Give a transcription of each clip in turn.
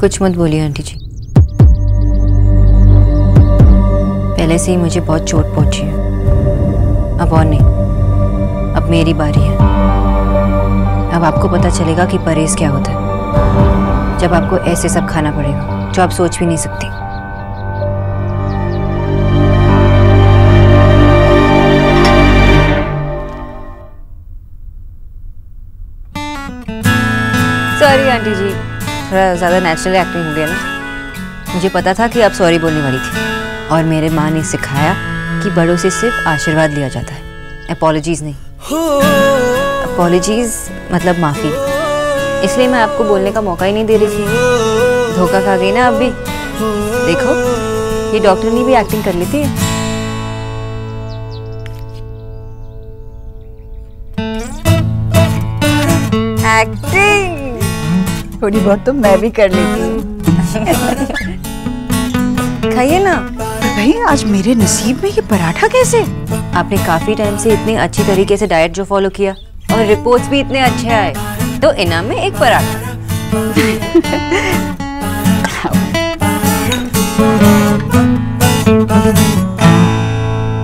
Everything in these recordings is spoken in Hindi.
कुछ मत बोलिए आंटी जी। पहले से ही मुझे बहुत चोट पहुंची है, अब और नहीं, अब मेरी बारी है। अब आपको पता चलेगा कि परहेज क्या होता है, जब आपको ऐसे सब खाना पड़ेगा जो आप सोच भी नहीं सकती। सॉरी आंटी जी, थोड़ा ज़्यादा नेचुरल एक्टिंग हो गया ना। मुझे पता था कि आप सॉरी बोलने वाली थी, और मेरे माँ ने सिखाया कि बड़ों से सिर्फ आशीर्वाद लिया जाता है, अपॉलॉजीज नहीं। अपॉलॉजीज मतलब माफ़ी, इसलिए मैं आपको बोलने का मौका ही नहीं दे रही थी। धोखा खा गई ना आप भी। देखो, ये डॉक्टर ने भी एक्टिंग कर ली थी। एक्टिंग थोड़ी बहुत तो मैं भी कर लेती हूँ। खाइए ना। भाई आज मेरे नसीब में ये पराठा कैसे? आपने काफी टाइम से इतने अच्छी तरीके से डाइट जो फॉलो किया और रिपोर्ट्स भी इतने अच्छे आए, तो इनाम में एक पराठा।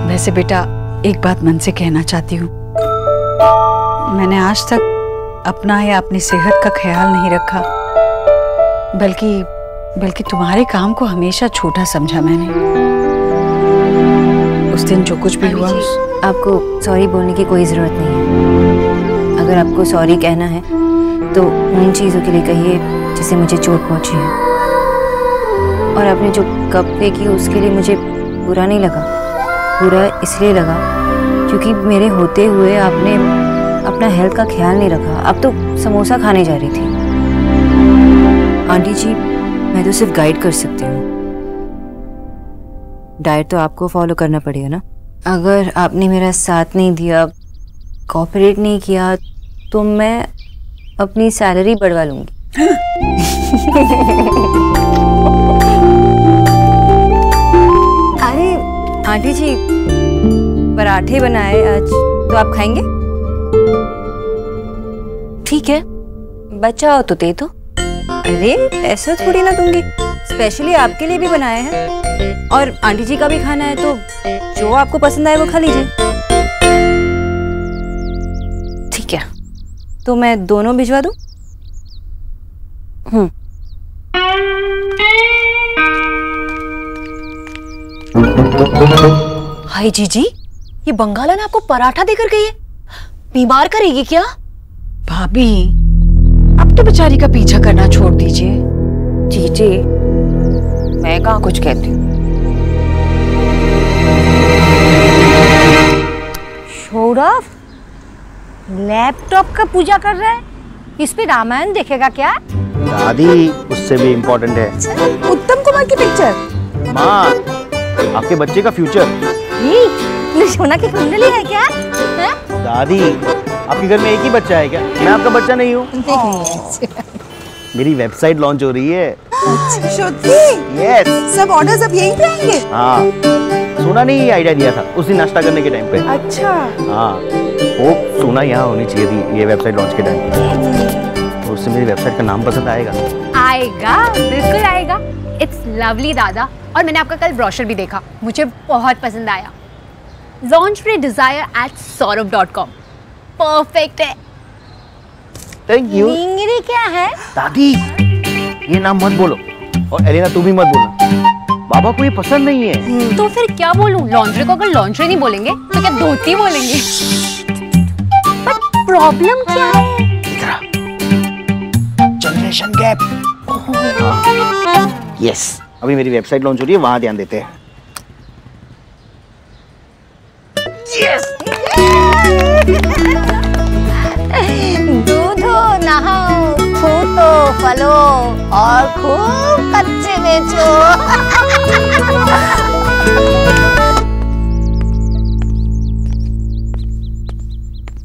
वैसे बेटा एक बात मन से कहना चाहती हूँ, मैंने आज तक अपना या अपनी सेहत का ख्याल नहीं रखा, बल्कि तुम्हारे काम को हमेशा छोटा समझा मैंने। उस दिन जो कुछ भी हुआ, आपको सॉरी बोलने की कोई जरूरत नहीं है। अगर आपको सॉरी कहना है तो उन चीजों के लिए कहिए जिससे मुझे चोट पहुंची है। और आपने जो कप फेंकी उसके लिए मुझे बुरा नहीं लगा। बुरा इसलिए लगा क्योंकि मेरे होते हुए आपने अपना हेल्थ का ख्याल नहीं रखा। अब तो समोसा खाने जा रही थी। आंटी जी, मैं तो सिर्फ गाइड कर सकती हूँ, डाइट तो आपको फॉलो करना पड़ेगा ना। अगर आपने मेरा साथ नहीं दिया, कोऑपरेट नहीं किया, तो मैं अपनी सैलरी बढ़वा लूंगी। अरे आंटी जी, पराठे बनाए आज, तो आप खाएंगे? ठीक है, बचा हो तो दे दो। अरे ऐसा थोड़ी ना दूंगी, स्पेशली आपके लिए भी बनाए हैं, और आंटी जी का भी खाना है, तो जो आपको पसंद आए वो खा लीजिए। ठीक है, तो मैं दोनों भिजवा दूं? हाय जीजी, ये बंगालन आपको पराठा देकर गई है, बीमार करेगी क्या? भाभी अब तो बेचारी का पीछा करना छोड़ दीजिए। जीजी, मैं कहाँ कुछ कहती हूँ। सौरभ लैपटॉप का पूजा कर रहा है, इस पे रामायण देखेगा क्या? दादी, उससे भी इम्पोर्टेंट है उत्तम कुमार की पिक्चर। माँ, आपके बच्चे का फ्यूचर। ये सोना की कुंडली है क्या? है? दादी, आपके घर में एक ही बच्चा है क्या? मैं आपका बच्चा नहीं हूँ। मेरी वेबसाइट लॉन्च हो रही है। यस। सब ऑर्डर्स अब यहीं पे आएंगे? हाँ, सोना ने ही आइडिया दिया था उस दिन नाश्ता करने के टाइम पे। अच्छा। हाँ, वो सोना यहाँ होनी चाहिए थी ये वेबसाइट लॉन्च के टाइम पे। तो उससे मेरी वेबसाइट का नाम पसंद आएगा? आएगा, बिल्कुल आएगा। इट्स लवली दादा, और मैंने आपका कल ब्रोशर भी देखा, मुझे बहुत पसंद आया। Launch free desire at saurabh.com। Perfect है। Thank you. नींगरी क्या है? दादी, ये नाम मत बोलो, और एलिना तू भी मत बोलना, बाबा को ये पसंद नहीं है। तो फिर क्या बोलूं? लॉन्ड्री को अगर लॉन्ड्री नहीं बोलेंगे तो क्या धोती बोलेंगे? बट प्रॉब्लम क्या है? Generation gap. यस, अभी मेरी वेबसाइट लॉन्च हो रही है, वहां ध्यान देते हैं। यस। दूधो नहाओ, फूटो फलो और खूब कच्चे बेचो।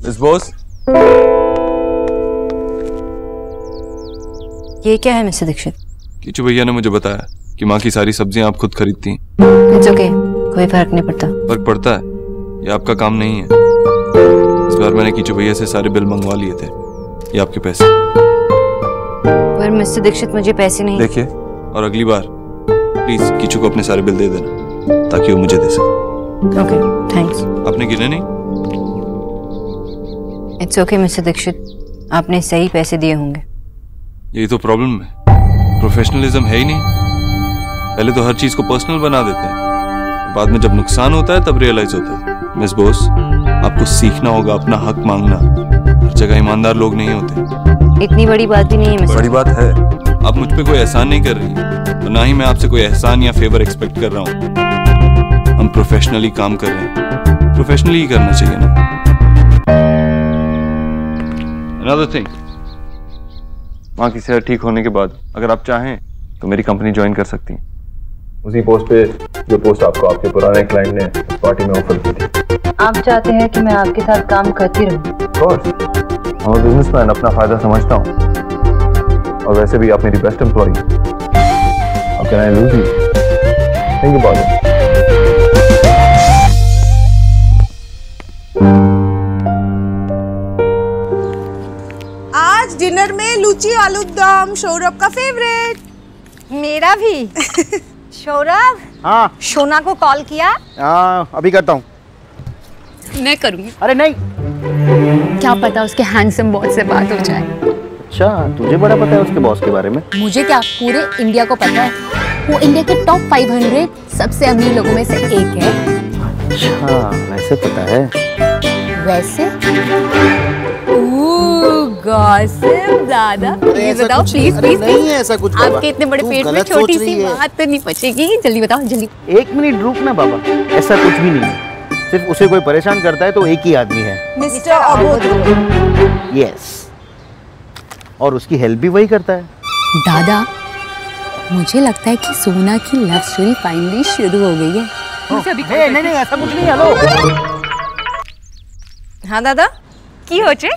मिस बोस, ये क्या है मिस्टर दीक्षित? कीचू भैया ने मुझे बताया कि माँ की सारी सब्जियां आप खुद खरीदती हैं। इट्स ओके, कोई फर्क नहीं पड़ता। फर्क पड़ता है, ये आपका काम नहीं है। इस बार मैंने कीचू भैया से सारे बिल मंगवा लिए थे, ये आपके पैसे। पर मिस्टर दीक्षित मुझे पैसे नहीं। देखिए, और अगली बार प्लीज किचू को अपने सारे बिल दे देना ताकि वो मुझे दे सके। Okay, thanks. आपने गिने नहीं? इट्स ओके मिस्टर दीक्षित, आपने सही पैसे दिए होंगे। यही तो प्रॉब्लम है, प्रोफेशनलिज्म है ही नहीं। पहले तो हर चीज को पर्सनल बना देते हैं, बाद में जब नुकसान होता है तब रियलाइज होता है। मिस बोस, आपको सीखना होगा अपना हक मांगना। हर जगह ईमानदार लोग नहीं होते। इतनी बड़ी बात भी नहीं है मिस्टर। बड़ी बात है, आप मुझ पे कोई एहसान नहीं कर रही हैं, तो ना ही मैं आपसे कोई एहसान या फेवर एक्सपेक्ट कर रहा हूँ। हम प्रोफेशनली काम कर रहे हैं, प्रोफेशनली ही करना चाहिए ना। Another thing, माँ की सेहत ठीक होने के बाद अगर आप चाहें तो मेरी कंपनी ज्वाइन कर सकती हैं। उसी पोस्ट पे जो पोस्ट आपको आपके पुराने क्लाइंट ने उस पार्टी में ऑफर की थी। आप चाहते हैं कि मैं आपके साथ काम करती रहूं? मैं बिजनेसमैन, अपना फायदा समझता हूँ, और वैसे भी आप मेरी best employee. How can I lose you? Think about it. आज डिनर में लूची आलू दम, सौरभ का फेवरेट। मेरा भी। सौरभ, हाँ शोना को कॉल किया? हाँ, अभी करता हूँ। मैं करूंगी। अरे नहीं। क्या पता उसके हैंडसम बॉस से बात हो जाए। अच्छा, तुझे बड़ा पता है उसके बॉस के बारे में? मुझे क्या, पूरे इंडिया को पता है। वो इंडिया के टॉप 500 सबसे अमीर लोगों में से एक है। अच्छा, वैसे पता है? वैसे गॉसिप दादा, प्लीज बताओ, प्लीज प्लीज। नहीं है ऐसा कुछ। आपके इतने बड़े पेट में छोटी सी बात तो नहीं पचेगी। जल्दी बताओ, जल्दी। एक मिनट रुक ना बाबा, ऐसा कुछ भी नहीं है। सिर्फ उसे कोई परेशान करता है तो एक ही आदमी है, मिस्टर अबोध। यस, और उसकी हेल्प भी वही करता है। दादा, मुझे लगता है कि सोना की लव स्टोरी फाइनली शुरू हो गई है। नहीं, ऐसा कुछ नहीं। हेलो। हाँ दादा, की होचे?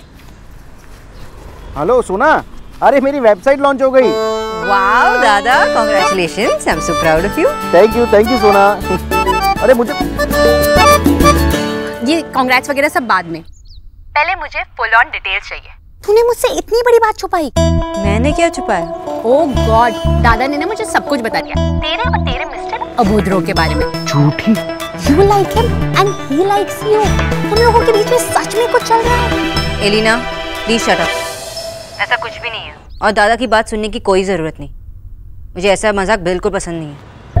हेलो सोना, अरे मेरी वेबसाइट लॉन्च हो गई। वाओ दादा, congratulations, I am so proud of you. Thank you सोना। अरे मुझे ये कांग्रेट्स वगैरह सब बाद में, पहले मुझे फुल ऑन डिटेल्स चाहिए। तूने मुझसे इतनी बड़ी बात छुपाई? मैंने क्या छुपाया? ओह गॉड, दादा ने ना मुझे सब कुछ बता दिया, तेरे और तेरे मिस्टर अबोधरो के बारे में। झूठी। You like him and he likes you. तुम लोगों के बीच में सच में कुछ चल रहा है? Elina, please shut up. ऐसा कुछ भी नहीं है, और दादा की बात सुनने की कोई जरूरत नहीं। मुझे ऐसा मजाक बिल्कुल पसंद नहीं है।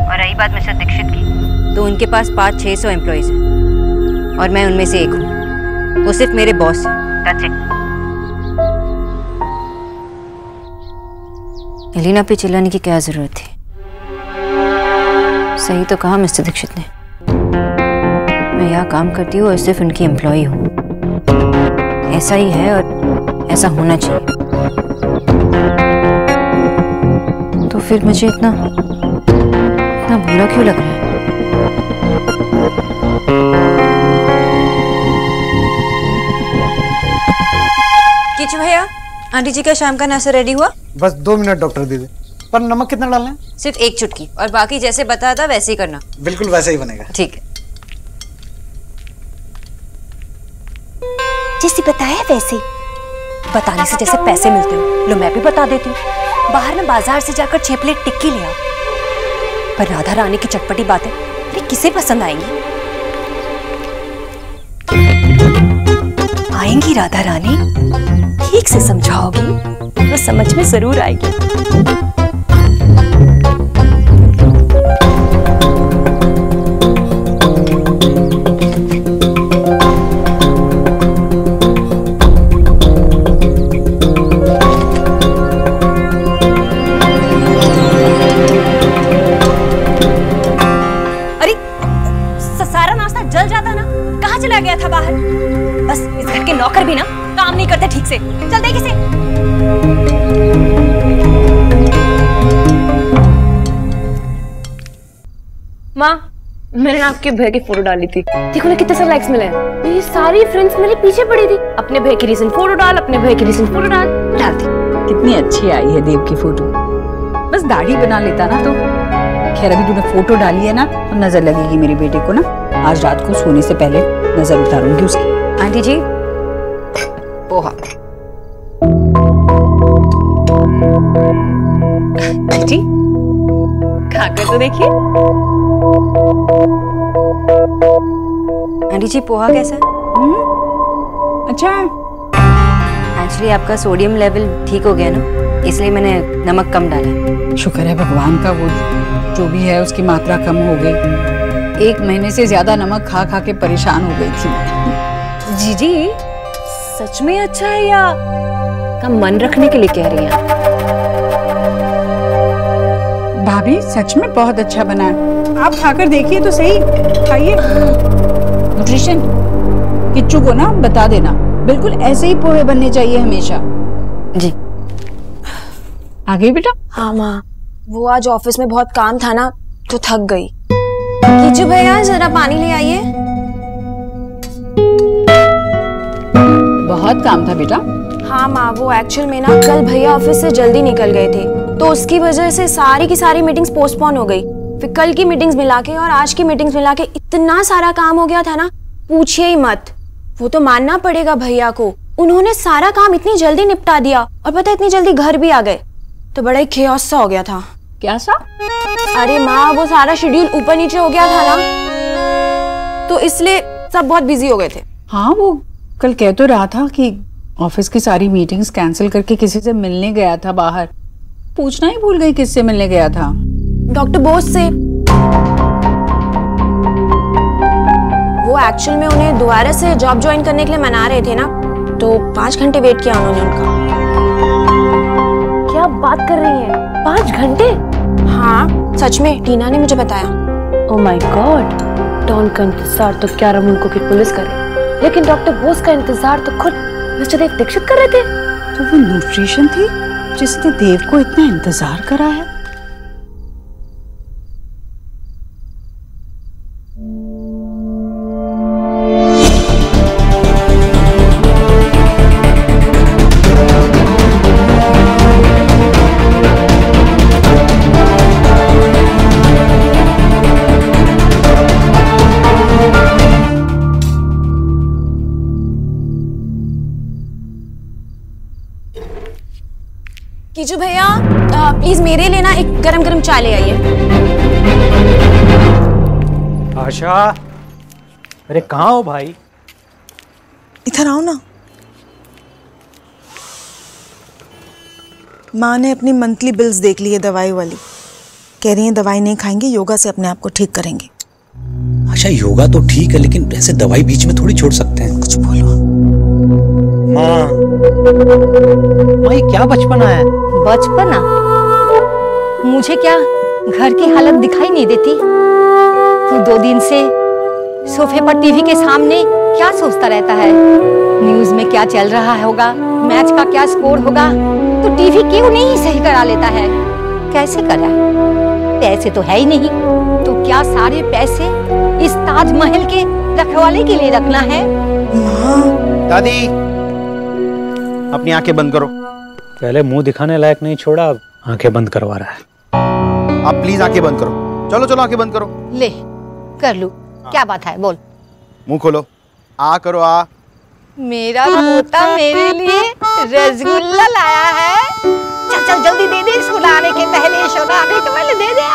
और रही बात मिस्टर दीक्षित की, तो उनके पास 500-600 एम्प्लॉइज हैं, और मैं उनमें से एक हूँ। वो सिर्फ मेरे बॉस हैं। That's it. एलिना पे चिल्लाने की क्या जरूरत थी? सही तो कहा मिस्टर दीक्षित ने, मैं यहाँ काम करती हूँ और सिर्फ उनकी एम्प्लॉई हूँ। ऐसा ही है और ऐसा होना चाहिए। तो फिर मुझे इतना बुरा क्यों लग रहा है? किचू भैया, आंटी जी का शाम का नाश्ता रेडी हुआ? बस 2 मिनट डॉक्टर दीदी। पर नमक कितना डालना है? सिर्फ 1 चुटकी, और बाकी जैसे बताया था वैसे ही करना। बिल्कुल वैसे ही बनेगा। ठीक है। जैसे बताया वैसे, बताने से जैसे पैसे मिलते हो। लो मैं भी बता देती हूँ। बाहर में बाजार से जाकर 6 प्लेट टिक्की ले आओ, पर राधा रानी की चटपटी बातें अरे किसे पसंद आएंगी? आएंगी राधा रानी, ठीक से समझाओगी तो समझ में जरूर आएगी। गया था बाहर। बस इस घर के नौकर भी ना काम नहीं करते ठीक से। चल दे किसे। माँ, मैंने आपके भैया की फोटो डाली थी, देखो ना कितने सारे लाइक्स मिले हैं। मेरी सारी फ्रेंड्स मेरे पीछे पड़ी थी, अपने भैया की रीसेंट फोटो डाल, अपने भैया की रीसेंट फोटो डाल दी। कितनी अच्छी आई है देव की फोटो। बस दाढ़ी बना लेता ना तो। खैर अभी तूने फोटो डाली है ना तो नजर लगेगी मेरे बेटे को ना। आज रात को सोने से पहले नजर उतारूंगी उसकी। आंटी जी, पोहा। आंटी खाकर तो देखिए। आंटी जी पोहा कैसा है? अच्छा है। एक्चुअली आपका सोडियम लेवल ठीक हो गया ना, इसलिए मैंने नमक कम डाला। शुक्र है भगवान का, वो जो भी है उसकी मात्रा कम हो गई। 1 महीने से ज्यादा नमक खा खा के परेशान हो गई थी। जीजी सच में अच्छा है या का मन रखने के लिए कह रही हैं? भाभी सच में बहुत अच्छा बना है, आप खाकर देखिए तो सही। खाइए। न्यूट्रिशन किच्चू को ना बता देना, बिल्कुल ऐसे ही पोहे बनने चाहिए हमेशा। जी। आ गई बेटा? हाँ माँ, वो आज ऑफिस में बहुत काम था ना तो थक गई। कीचू भैया जरा पानी ले आइए। बहुत काम था बेटा? हाँ माँ, वो एक्चुअल में ना कल भैया ऑफिस से जल्दी निकल गए थे तो उसकी वजह से सारी की सारी मीटिंग्स पोस्टपोन हो गई। फिर कल की मीटिंग्स मिला के और आज की मीटिंग्स मिला के इतना सारा काम हो गया था ना, पूछिए ही मत। वो तो मानना पड़ेगा भैया को, उन्होंने सारा काम इतनी जल्दी निपटा दिया और पता है इतनी जल्दी घर भी आ गए, तो बड़ा ही खेओस सा हो गया था। क्या सा? अरे माँ, वो सारा शेड्यूल ऊपर नीचे हो गया था ना, तो इसलिए सब बहुत बिजी हो गए थे। हाँ, वो कल कह तो रहा था कि ऑफिस की सारी मीटिंग्स कैंसिल करके किसी से मिलने गया था बाहर। पूछना ही भूल गई किससे मिलने गया था। डॉक्टर बोस से। वो एक्चुअल में उन्हें दोबारा से जॉब ज्वाइन करने के लिए मना रहे थे ना, तो 5 घंटे वेट किया उन्होंने उनका। क्या बात कर रही हैं? 5 घंटे? हाँ सच में, टीना ने मुझे बताया। ओह माय गॉड, डॉन का इंतजार तो क्या रमन को की पुलिस करे, लेकिन डॉक्टर बोस का इंतजार तो खुद मिस्टर देव दीक्षित कर रहे थे। तो वो न्यूट्रिशन थी जिसने देव को इतना इंतजार कराया। कीचू भैया प्लीज मेरे लिए ना एक गरम गरम चाय ले आइए। आशा, अरे कहाँ हो भाई? इधर आओ ना। माँ ने अपनी मंथली बिल्स देख ली है दवाई वाली, कह रही है दवाई नहीं खाएंगे, योगा से अपने आप को ठीक करेंगे। अच्छा योगा तो ठीक है, लेकिन ऐसे दवाई बीच में थोड़ी छोड़ सकते हैं। कुछ बोलो। माँ, ये क्या बचपना है? बचपना? मुझे क्या घर की हालत दिखाई नहीं देती? तू 2 दिन से सोफे पर टीवी के सामने क्या सोचता रहता है? न्यूज में क्या चल रहा होगा, मैच का क्या स्कोर होगा, तो टीवी क्यों नहीं सही करा लेता है? कैसे करा? पैसे तो है ही नहीं, तो क्या सारे पैसे इस ताजमहल के रखवाले के लिए रखना है? दादी, अपनी आंखें बंद करो। पहले मुंह दिखाने लायक नहीं छोड़ा, अब आंखें बंद करवा रहा है। आप प्लीज आंखें बंद करो। चलो चलो आंखें बंद करो। ले कर लूं, क्या बात है बोल। मुंह खोलो, आ करो आ। मेरा पोता मेरे लिए रसगुल्ला लाया है। चल चल जल्दी दे दे, सुलाने के पहले, सुलाने के पहले दे दे।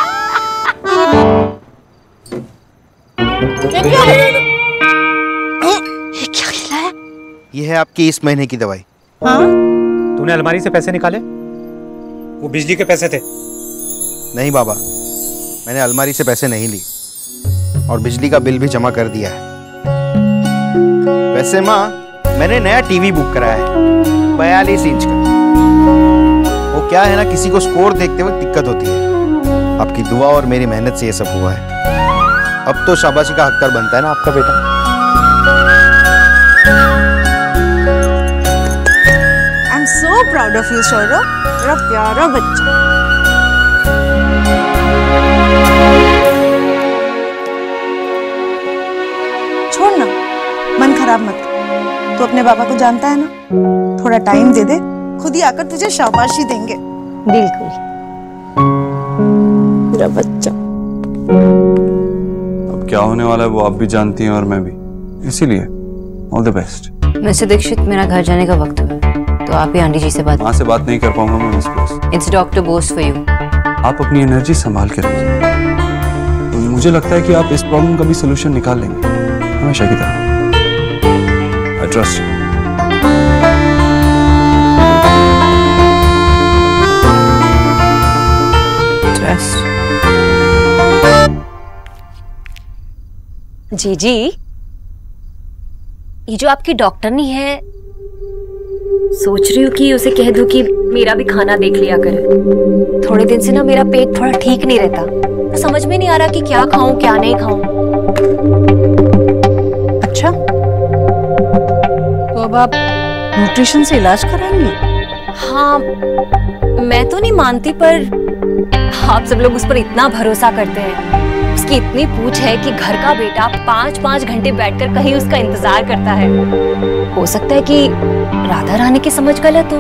ये क्या खिलाया? ये है आपकी इस महीने की दवाई। हाँ? तूने अलमारी से पैसे निकाले? वो बिजली के पैसे थे। नहीं बाबा, मैंने अलमारी से पैसे नहीं लिए और बिजली का बिल भी जमा कर दिया है। वैसे माँ, मैंने नया टीवी बुक कराया है, 42 इंच का। वो क्या है ना, किसी को स्कोर देखते वक्त दिक्कत होती है। आपकी दुआ और मेरी मेहनत से ये सब हुआ है। अब तो शाबाशी का हकदार बनता है ना आपका बेटा। I am so proud of you Saurabh, मेरा प्यारा बच्चा। छोड़ ना, मन खराब मत कर। तू अपने पापा को जानता है ना, थोड़ा टाइम दे दे, खुद ही आकर तुझे शाबाशी देंगे। बिल्कुल मेरा बच्चा। अब क्या होने वाला है वो आप भी जानती हैं और मैं भी, इसीलिए all the best. Mister Dixit, मेरा घर जाने का वक्त हुआ, तो आप ही आंटी जी से बात। माँ से बात नहीं कर पाऊंगा मैं miss Bose. It's doctor Bose for you. आप अपनी एनर्जी संभाल के रखिए। तो मुझे लगता है कि आप इस प्रॉब्लम का भी सोल्यूशन निकाल लेंगे, हमेशा की तरह। I trust you. जीजी, ये जो आपकी डॉक्टरनी है, सोच रही हूँ कि उसे कह दूं कि मेरा भी खाना देख लिया करे। थोड़े दिन से ना मेरा पेट थोड़ा ठीक नहीं रहता, तो समझ में नहीं आ रहा कि क्या खाऊं क्या नहीं खाऊं। अच्छा, तो अब आप न्यूट्रिशन से इलाज कराएंगे? हाँ, मैं तो नहीं मानती, पर आप सब लोग उस पर इतना भरोसा करते हैं। उसकी इतनी पूछ है कि घर का बेटा 5-5 घंटे बैठकर कहीं उसका इंतजार करता है। हो सकता है कि राधा रानी की समझ गलत हो।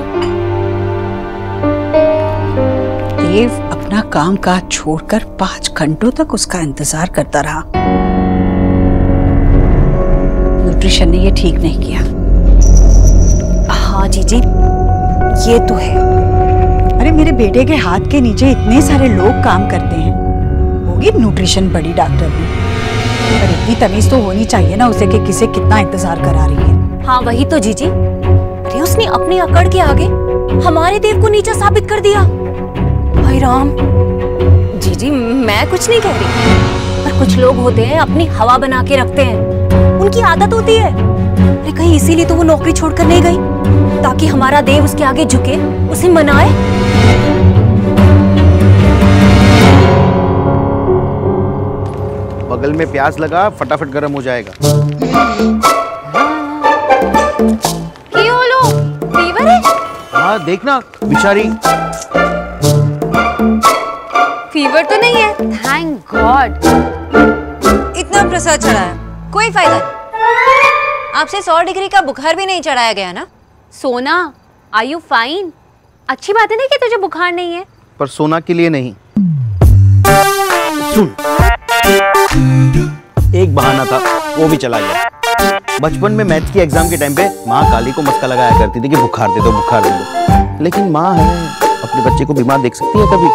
देव अपना काम काज छोड़कर 5 घंटों तक उसका इंतजार करता रहा। न्यूट्रिशन ने ये ठीक नहीं किया। हाँ जीजी, ये तो है। अरे मेरे बेटे के हाथ के नीचे इतने सारे लोग काम करते हैं, होगी न्यूट्रिशन बड़ी डॉक्टर भी, पर इतनी तमीज तो होनी चाहिए ना उसे कि किसे कितना इंतजार करा रही है। हाँ वही तो जीजी। अरे उसने अपनी अकड़ के आगे हमारे देव को नीचा साबित कर दिया। भाई राम। जीजी मैं कुछ नहीं कह रही, पर कुछ लोग होते हैं अपनी हवा बना के रखते हैं, उनकी आदत होती है। अरे कहीं इसीलिए तो वो नौकरी छोड़कर नहीं गई, ताकि हमारा देव उसके आगे झुके, उसे मनाए। बगल में प्याज लगा, फटाफट गर्म हो जाएगा। क्यों लो? फीवर है? हाँ देखना बेचारी। फीवर तो नहीं है, थैंक गॉड। इतना प्रसाद चढ़ाया, कोई फायदा नहीं। आपसे 100 डिग्री का बुखार भी नहीं चढ़ाया गया ना? सोना, आर यू फाइन? अच्छी बात है ना कि तुझे बुखार नहीं है। पर सोना के लिए नहीं। सुन, एक बहाना था, वो भी चला गया। बचपन में मैथ की एग्जाम के टाइम पे माँ काली को मस्का लगाया करती थी कि बुखार दे दो, बुखार दे दो। लेकिन माँ है, अपने बच्चे को बीमार देख सकती है कभी?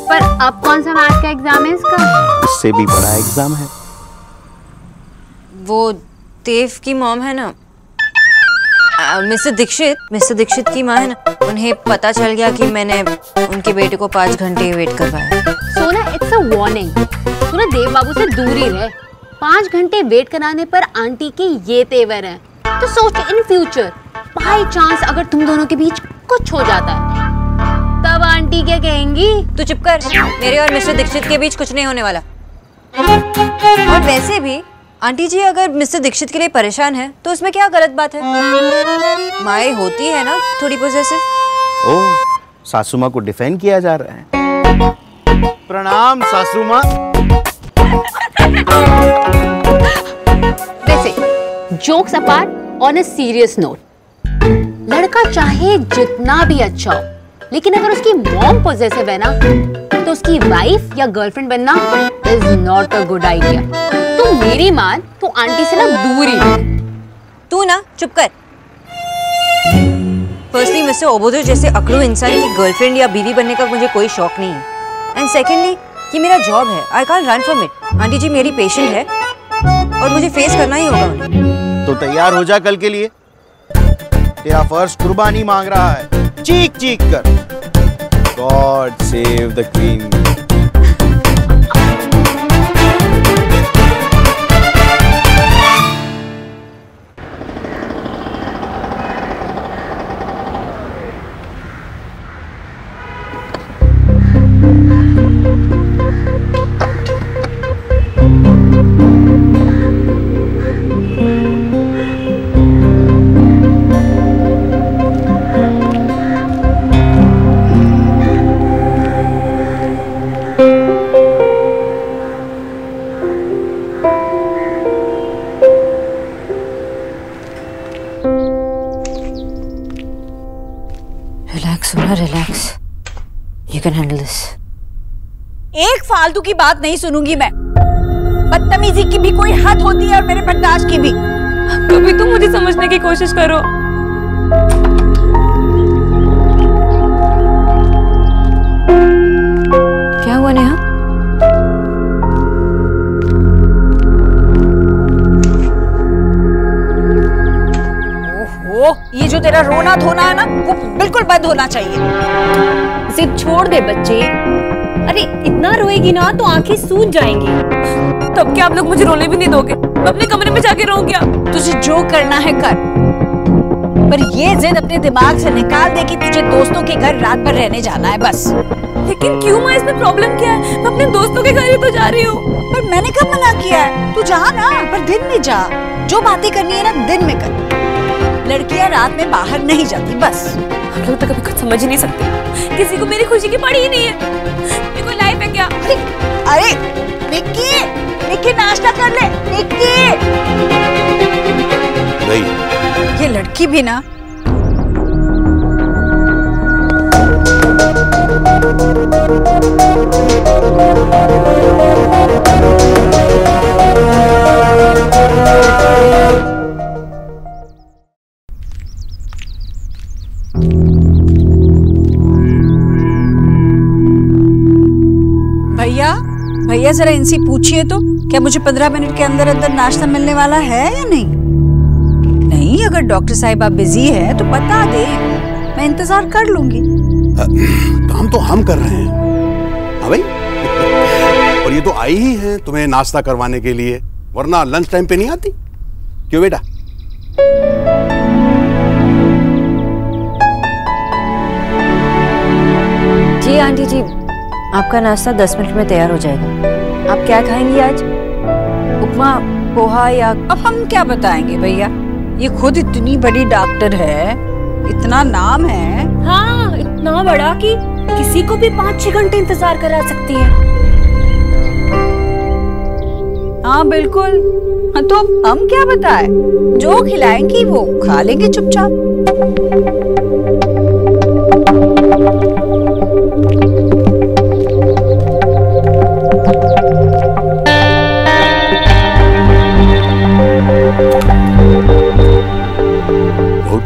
पर अब कौन सा मैथ का एग्जाम है इसका? इससे भी बड़ा एग्जाम है। वो देव की मॉम है ना, मिस्टर दीक्षित की माँ है ना, उन्हें पता चल गया कि मैंने उनके बेटे को 5 घंटे वेट करवाया। सोना, इट्स अ वार्निंग। तू ना देव बाबू से दूर ही रह। 5 घंटे वेट कराने पर आंटी के ये तेवर हैं। तो सोच इन फ्यूचर बाई चांस अगर तुम दोनों के बीच कुछ हो जाता है, तब आंटी क्या कहेंगी? तू चुप कर, मेरे और मिस्टर दीक्षित के बीच कुछ नहीं होने वाला। और वैसे भी आंटी जी अगर मिस्टर दीक्षित के लिए परेशान है तो उसमें क्या गलत बात है? माए होती है ना थोड़ी पॉसेसिव। ओह, सासू माँ को डिफेंड किया जा रहा है। प्रणाम सासू माँ। वैसे jokes apart, on a serious note, लड़का चाहे जितना भी अच्छा हो, लेकिन अगर उसकी मॉम पॉसेसिव है ना, तो उसकी वाइफ या गर्लफ्रेंड बनना is not a good idea. तू मेरी मान, तू आंटी से ना दूर ही रह। तू ना चुप कर। फर्स्टली मिस्टर ओबोदो जैसे अकड़ू इंसान की गर्लफ्रेंड या बीवी बनने का मुझे कोई शौक नहीं है। एंड सेकेंडली, ये मेरा जॉब है, I can't run from it. Aunty ji मेरी पेशेंट है और मुझे फेस करना ही होगा उन्हें। तो तैयार हो जा कल के लिए। तेरा फर्ज कुर्बानी मांग रहा है, चीख चीख कर। God save the queen. Relax, you can handle this. एक फालतू की बात नहीं सुनूंगी मैं। बदतमीजी की भी कोई हद होती है और मेरे बर्दाश्त की भी। कभी तुम मुझे समझने की कोशिश करो। वो ये जो तेरा रोना धोना है ना, वो बिल्कुल बंद होना चाहिए। जिद छोड़ दे बच्चे। अरे इतना रोएगी ना तो आंखें सूज जाएंगी। तब क्या आप लोग मुझे रोने भी नहीं दोगे? मैं अपने कमरे में जाके रहूं क्या? तुझे जो करना है कर, पर ये जिद अपने दिमाग से निकाल दे कि तुझे दोस्तों के घर रात भर रहने जाना है बस। लेकिन क्यों माँ, इसमें प्रॉब्लम क्या है? मैं अपने दोस्तों के घर ही तो जा रही हूँ। पर मैंने कब मना किया है? तू जा ना, पर दिन में जा। जो बातें करनी है ना दिन में कर। लड़कियां रात में बाहर नहीं जाती बस। हम लोग तो कभी कुछ समझ ही नहीं सकते। किसी को मेरी खुशी की पड़ी ही नहीं है। मेरी कोई लाइफ है क्या? अरे निक्की, निक्की नाश्ता कर ले। निक्की नहीं, ये लड़की भी ना। भैया जरा इनसे पूछिए तो, क्या मुझे 15 मिनट के अंदर अंदर नाश्ता मिलने वाला है या नहीं? नहीं, अगर डॉक्टर साहिब आप बिजी है तो बता दे, मैं इंतजार कर लूंगी। काम तो हम कर रहे हैं। हाँ भाई, और ये तो आई ही है तुम्हें नाश्ता करवाने के लिए, वरना लंच टाइम पे नहीं आती। क्यों बेटा? जी आंटी जी, आपका नाश्ता 10 मिनट में तैयार हो जाएगा। आप क्या खाएंगी आज? उपमा, पोहा या? अब हम क्या बताएंगे भैया, ये खुद इतनी बड़ी डॉक्टर है, इतना नाम है। हाँ, इतना बड़ा कि किसी को भी 5-6 घंटे इंतजार करा सकती है। हाँ बिल्कुल। हाँ तो हम क्या बताएं, जो खिलाएंगी वो खा लेंगे चुपचाप।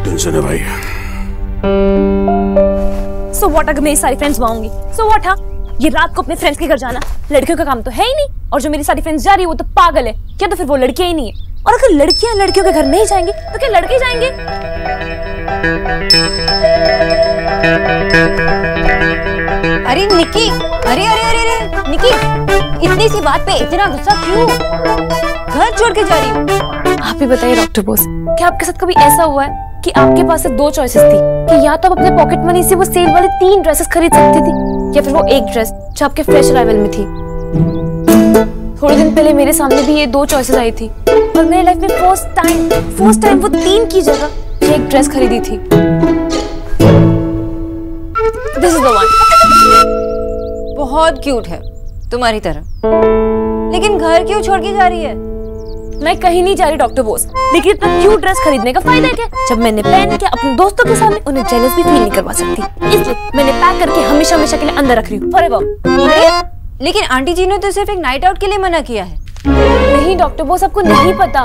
टेंशन है भाई। So what अगर मेरी सारी फ्रेंड्स वहाँ होंगी? So what? हाँ, ये रात को अपने फ्रेंड्स के घर जाना लड़कियों का काम तो है ही नहीं। और जो मेरी सारी फ्रेंड्स जा रही है वो तो पागल है क्या? तो फिर वो लड़कियां ही नहीं है। और अगर लड़कियां लड़कियों के घर नहीं जाएंगी तो क्या लड़के जाएंगे? अरे निक्की, अरे अरे अरे अरे निक्की, इतनी सी बात पे इतना गुस्सा क्यों? घर छोड़ के जा रही हूँ। आप ही बताइए डॉक्टर बोस, क्या आपके साथ कभी ऐसा हुआ है कि आपके पास से 2 चॉइसेस थी कि या तो आप अपने पॉकेट मनी से वो सेल वाले 3 ड्रेसेस खरीद सकती थी, या फिर वो एक ड्रेस जो आपके फ्रेश अराइवल में थी? थोड़े दिन पहले मेरे सामने भी ये 2 चॉइसेस आई थी और मेरी लाइफ में फर्स्ट टाइम वो 3 की जगह एक ड्रेस खरीदी थी। This is the one. बहुत क्यूट है तुम्हारी तरह, लेकिन घर क्यों छोड़ के जा रही है? मैं कहीं नहीं जा रही डॉक्टर बोस, लेकिन इतना क्यूट ड्रेस खरीदने का फायदा क्या? जब मैंने पहन के अपने दोस्तों के सामने उन्हें जेलस भी फील नहीं करवा सकती, इसलिए मैंने पैक करके हमेशा हमेशा के लिए अंदर रख रही हूँ फॉरएवर। लेकिन आंटी जी ने तो सिर्फ एक नाइट आउट के लिए मना किया है। नहीं डॉक्टर बोस, आपको नहीं पता,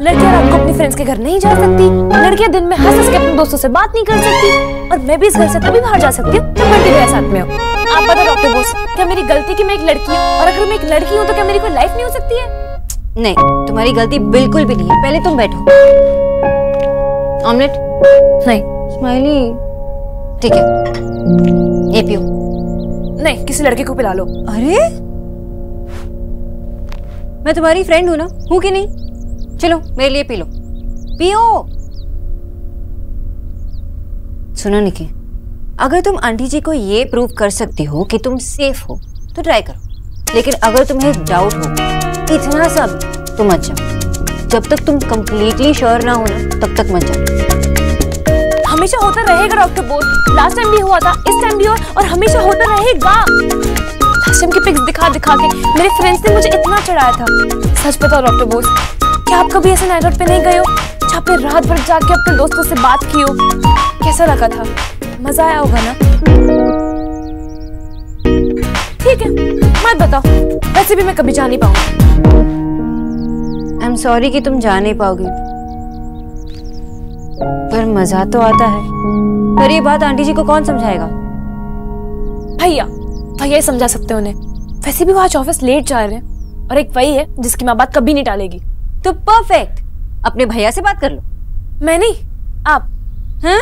लड़कियां रात को अपने फ्रेंड्स के घर नहीं जा सकती, लड़कियां दिन में हंस हंस के अपने दोस्तों से बात नहीं कर सकती, और मैं भी इस घर से तभी बाहर जा सकती हूँ जब बंटी भैया साथ में हो। आप बताओ डॉक्टर बोस, क्या मेरी गलती कि मैं एक लड़की हूँ? और अगर मैं एक लड़की हूँ तो क्या मेरी कोई लाइफ नहीं हो सकती है? नहीं, तुम्हारी गलती बिल्कुल भी नहीं है। पहले तुम बैठो। ऑमलेट? नहीं। स्माइली? ठीक है, ये पियो। नहीं, किसी लड़के को पिला लो। अरे मैं तुम्हारी फ्रेंड हूं ना, हूं कि नहीं? चलो मेरे लिए पी लो, पियो। सुनो निकी, अगर तुम आंटी जी को ये प्रूव कर सकती हो कि तुम सेफ हो तो ट्राई करो, लेकिन अगर तुम्हें डाउट हो इतना सब तो मत जाओ। जब तक तुम कंप्लीटली श्योर ना हो ना, तब तक मत जाओ। हमेशा होता रहेगा डॉक्टर बोस, लास्ट टाइम भी हुआ था, इस टाइम भी और हमेशा होता रहेगा। लास्ट टाइम की पिक्स दिखा दिखा के मेरे फ्रेंड्स ने मुझे इतना चढ़ाया था। सच बताओ डॉक्टर बोस, क्या आप कभी ऐसे नाइट आउट पे नहीं गए हो जहाँ पे रात भर जाके अपने दोस्तों से बात की हो? कैसा लगा था? मजा आया होगा ना? ठीक है, मत बताओ, वैसे भी मैं कभी जा नहीं पाऊंगी। आई एम सॉरी कि तुम जा नहीं पाओगी, पर मजा तो आता है। पर ये बात आंटी जी को कौन समझाएगा? भैया ही समझा सकते हैं उन्हें। वैसे भी वो आज ऑफिस लेट जा रहे हैं, और एक वही है जिसकी माँ बात कभी नहीं टालेगी। तो परफेक्ट, अपने भैया से बात कर लो। मैं नहीं, आप हैं?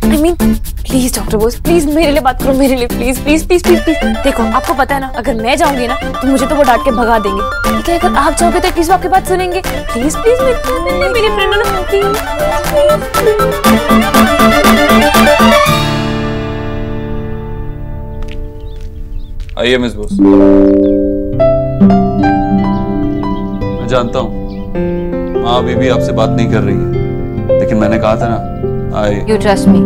I mean, please doctor Bose, please मेरे लिए बात करो, मेरे लिए please please please please please. देखो आपको पता है ना, अगर मैं जाऊंगी ना तो मुझे तो वो डांट के भगा देंगे, लेकिन अगर आप जाओगे तो एटलीस्ट आपकी बात सुनेंगे। प्लीज प्लीज मेरी फ्रेंड ना, प्लीज। आइए मिस बोस। मैं जानता हूँ माँ अभी भी आपसे बात नहीं कर रही है, लेकिन मैंने कहा था ना You trust me.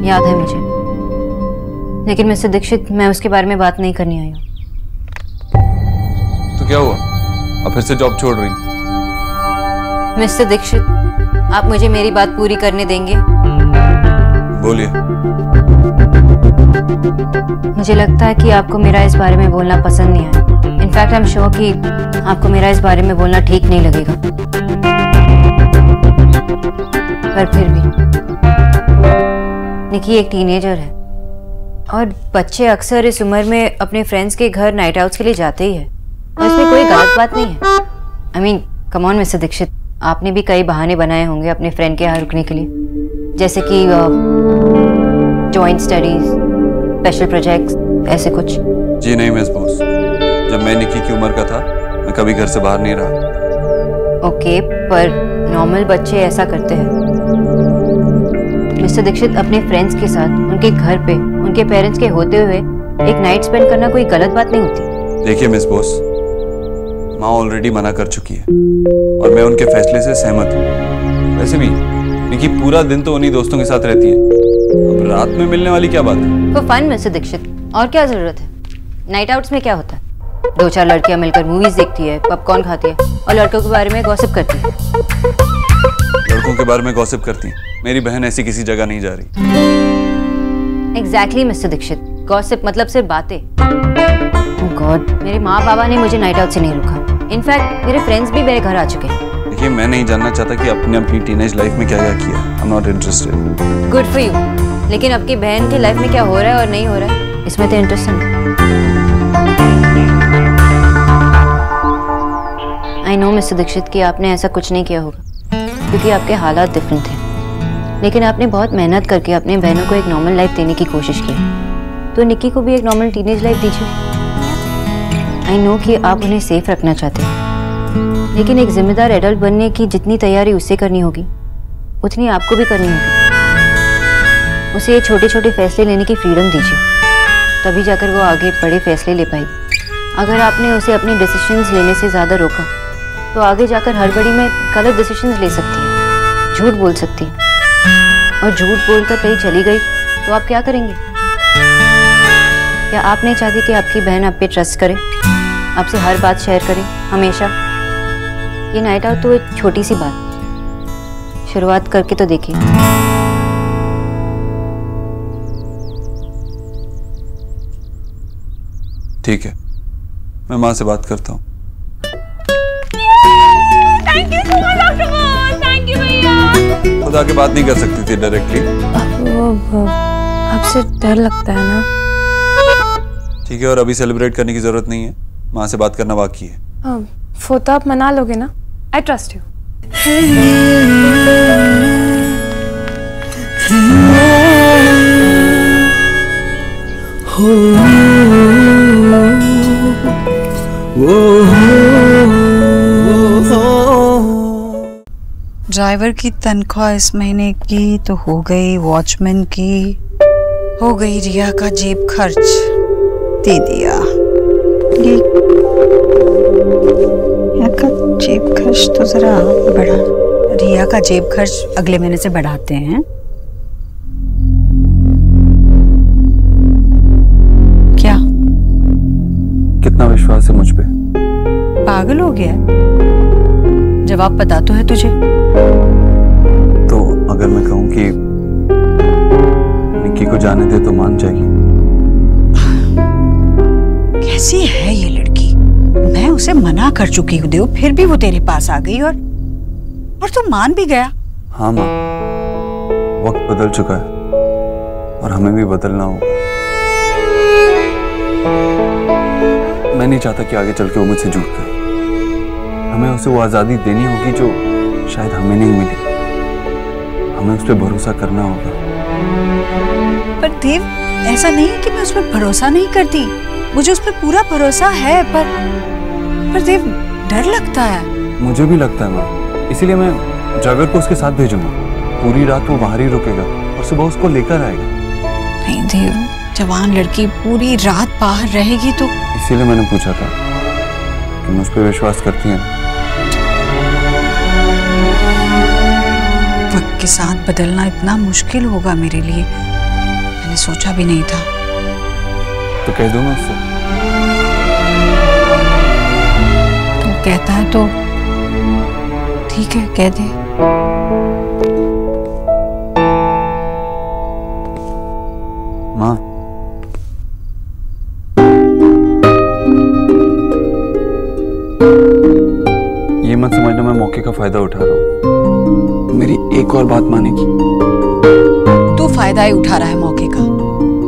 याद है मुझे, लेकिन मिस्टर दीक्षित मैं उसके बारे में बात नहीं करने आई हूँ। तो क्या हुआ, आप फिर से जॉब छोड़ रही? मिस्टर दीक्षित, आप मुझे मेरी बात पूरी करने देंगे? बोलिए। मुझे लगता है कि आपको मेरा इस बारे में बोलना पसंद नहीं आया। इनफैक्ट आई एम श्योर कि आपको मेरा इस बारे में बोलना ठीक नहीं लगेगा, पर फिर भी निकी एक टीनेजर है और बच्चे अक्सर इस उम्र में अपने फ्रेंड्स के घर नाइट आउट्स के लिए जाते ही है, और इसमें कोई गलत बात नहीं है। I mean come on mister Dixit, आपने भी कई बहाने बनाए होंगे अपने फ्रेंड के यहाँ रुकने के लिए, जैसे कि जॉइंट स्टडीज, स्पेशल प्रोजेक्ट्स, ऐसे कुछ। जी नहीं मिस बोस, जब मैं निकी की उम्र का था मैं कभी घर से बाहर नहीं रहा। ओके, पर नॉर्मल बच्चे ऐसा करते हैं। मिस्टर दीक्षित, अपने फ्रेंड्स के साथ उनके घर पे उनके पेरेंट्स के होते हुए एक नाइट स्पेंड करना कोई गलत बात नहीं होती। देखिए मिस बोस, माँ ऑलरेडी मना कर चुकी है और मैं उनके फैसले से सहमत हूँ। वैसे भी निकी पूरा दिन तो उन्हीं दोस्तों के साथ रहती है, अब रात में मिलने वाली क्या बात है? तो फाइन मिस्टर दीक्षित, और क्या जरूरत है? नाइट आउट्स में क्या होता है, 2-4 लड़कियां मिलकर मूवीज देखती है, पॉपकॉर्न खाती है और लड़कों के बारे में गॉसिप करती है। लड़कों के बारे में गॉसिप करती है? मेरी बहन ऐसी किसी जगह नहीं जा रही। एग्जैक्टली मिस्टर दीक्षित, गॉसिप मतलब सिर्फ बातें। ओह गॉड, मेरे माँ बाबा ने मुझे नाइट आउट से नहीं रोका। इनफैक्ट मेरे फ्रेंड्स भी मेरे घर आ चुके हैं। देखिए मैं नहीं जानना चाहता कि आपने अपनी टीनेज लाइफ में क्या क्या किया। I am not interested. Good for you, लेकिन आपकी बहन की लाइफ में क्या हो रहा है और नहीं हो रहा है, इसमें तो इंटरेस्टिंग है। आई नो मिस्टर दीक्षित कि आपने ऐसा कुछ नहीं किया होगा क्योंकि आपके हालात डिफरेंट थे, लेकिन आपने बहुत मेहनत करके अपने बहनों को एक नॉर्मल लाइफ देने की कोशिश की, तो निक्की को भी एक नॉर्मल टीनेज लाइफ दीजिए। आई नो कि आप उन्हें सेफ रखना चाहते हैं, लेकिन एक जिम्मेदार एडल्ट बनने की जितनी तैयारी उससे करनी होगी उतनी आपको भी करनी होगी। उसे ये छोटे छोटे फैसले लेने की फ्रीडम दीजिए, तभी जाकर वो आगे बड़े फैसले ले पाएगी। अगर आपने उसे अपने डिसीजंस लेने से ज़्यादा रोका तो आगे जाकर हड़बड़ी में गलत डिसीजंस ले सकती है, झूठ बोल सकती है, और झूठ बोलकर कहीं चली गई तो आप क्या करेंगे? क्या आप नहीं चाहती कि आपकी बहन आप पे ट्रस्ट करे, आपसे हर बात शेयर करे हमेशा? ये नाइट आउट तो एक छोटी सी बात, शुरुआत करके तो देखिए। ठीक है, मैं माँ से बात करता हूँ। Thank you so much doctor Bose, thank you भैया। खुद आके बात नहीं कर सकती थी डायरेक्टली? आपसे डर लगता है ना? ठीक है, और अभी सेलिब्रेट करने की जरूरत नहीं है, माँ से बात करना बाकी है। वो तो आप मना लोगे ना? I trust you. ड्राइवर की तनख्वाह इस महीने की तो हो गई, वॉचमैन की हो गई, रिया का जेब खर्च दे दिया। रिया का जेब खर्च तो जरा बढ़ा, रिया का जेब खर्च अगले महीने से बढ़ाते हैं। क्या कितना विश्वास है मुझ पे? पागल हो गया? जवाब पता तो है तुझे। तो अगर मैं कहूं कि निक्की को जाने दे तो मान जाएगी? कैसी है ये लड़की? मैं उसे मना कर चुकी हूँ देव, फिर भी वो तेरे पास आ गई और तू मान भी गया। हाँ माँ, वक्त बदल चुका है और हमें भी बदलना होगा। मैं नहीं चाहता कि आगे चल के वो मुझसे जुड़ गए। हमें उसे वो आजादी देनी होगी जो शायद हमें नहीं मिली। हमें उस पर भरोसा करना होगा। पर देव, ऐसा नहीं है कि मैं उस पर भरोसा नहीं करती, मुझे उस पर पूरा भरोसा है, पर देव डर लगता है। मुझे भी लगता है माँ, इसीलिए मैं जागर को उसके साथ भेजूंगा। पूरी रात वो बाहर ही रुकेगा और सुबह उसको लेकर आएगा। नहीं देव, जवान लड़की पूरी रात बाहर रहेगी तो। इसीलिए मैंने पूछा था कि मुझ पर विश्वास करती है। वक्त के साथ बदलना इतना मुश्किल होगा मेरे लिए, मैंने सोचा भी नहीं था। तो कह दूं मैं उससे? तू कहता है तो ठीक है, कह दे। माँ, ये मत समझना मैं मौके का फायदा उठा रहा हूँ। मेरी एक और बात मानेगी? तू फायदा ही उठा रहा है मौके का।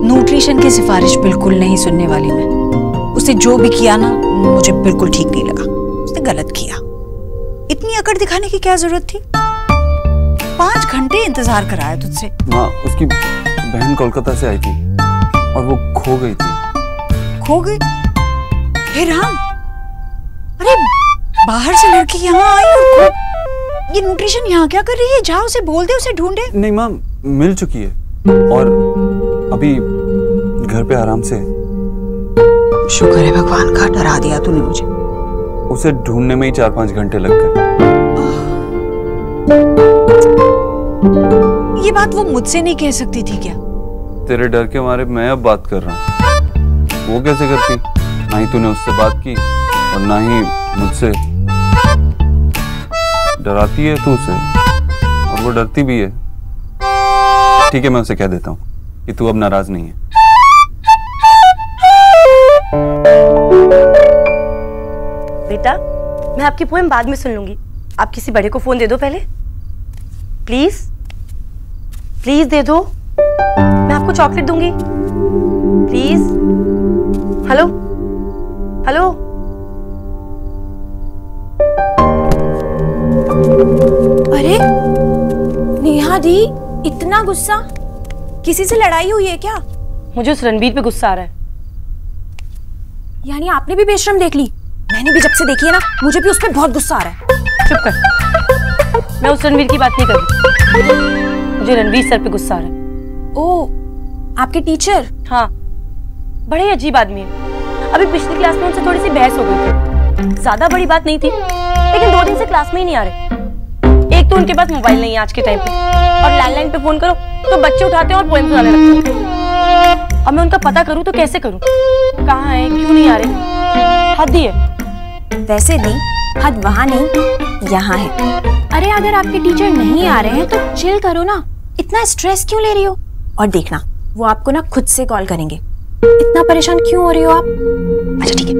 न्यूट्रिशन की सिफारिश बिल्कुल नहीं सुनने वाली मैं। उसने जो भी किया ना, मुझे बिल्कुल ठीक नहीं लगा। उसने गलत किया। इतनी अकड़ दिखाने की क्या जरूरत थी? 5 घंटे इंतजार कराया तुझसे। माँ, उसकी बहन कोलकाता से आई थी और वो खो गई थी। खो गई? हे राम! अरे बाहर से लड़की यहाँ आई और ये न्यूट्रिशन यहाँ क्या कर रही है? जाओ उसे बोल दे, उसे ढूंढे। नहीं माँ, मिल चुकी है और अभी घर पे आराम से। शुक्र है भगवान का, डरा दिया तूने मुझे। उसे ढूंढने में ही 4-5 घंटे लग गए। ये बात वो मुझसे नहीं कह सकती थी क्या? तेरे डर के मारे मैं अब बात कर रहा हूँ। वो कैसे करती? ना ही तूने उससे बात की और ना ही मुझसे। डराती है तू उसे और वो डरती भी है। ठीक है, मैं उसे कह देता हूँ कि तू अब नाराज नहीं है। बेटा, मैं आपकी पोएम बाद में सुन लूंगी। आप किसी बड़े को फोन दे दो पहले, प्लीज प्लीज दे दो। मैं आपको चॉकलेट दूंगी, प्लीज। Hello hello. अरे नेहा दी, इतना गुस्सा? किसी से लड़ाई हुई है क्या? मुझे उस रणबीर पे गुस्सा आ रहा है। यानी आपने भी बेशरम देख ली? मैंने भी जब से देखी है ना, मुझे भी उस पर बहुत गुस्सा आ रहा है। चुप कर, मैं उस रणबीर की बात नहीं कर रही। मुझे रणबीर सर पे गुस्सा आ रहा है। ओह, आपके टीचर? हाँ, बड़े अजीब आदमी है। अभी पिछली क्लास में उनसे थोड़ी सी बहस हो गई थी। ज्यादा बड़ी बात नहीं थी, लेकिन 2 दिन से क्लास में ही नहीं आ रहे। एक तो उनके पास मोबाइल नहीं है आज के टाइम पे, और लैंडलाइन पे फोन करो तो बच्चे उठाते हैं और पोएम सुनाने लगते हैं। अब मैं उनका पता करूं तो कैसे करूं? कहाँ है, क्यों नहीं आ रहे? हद ही है। वैसे नहीं, हद वहाँ नहीं, यहाँ है। अरे अगर आपके टीचर नहीं आ रहे हैं तो चिल करो ना, इतना स्ट्रेस क्यों ले रही हो? और देखना, वो आपको ना खुद से कॉल करेंगे। इतना परेशान क्यों हो रही हो आप? अच्छा ठीक है,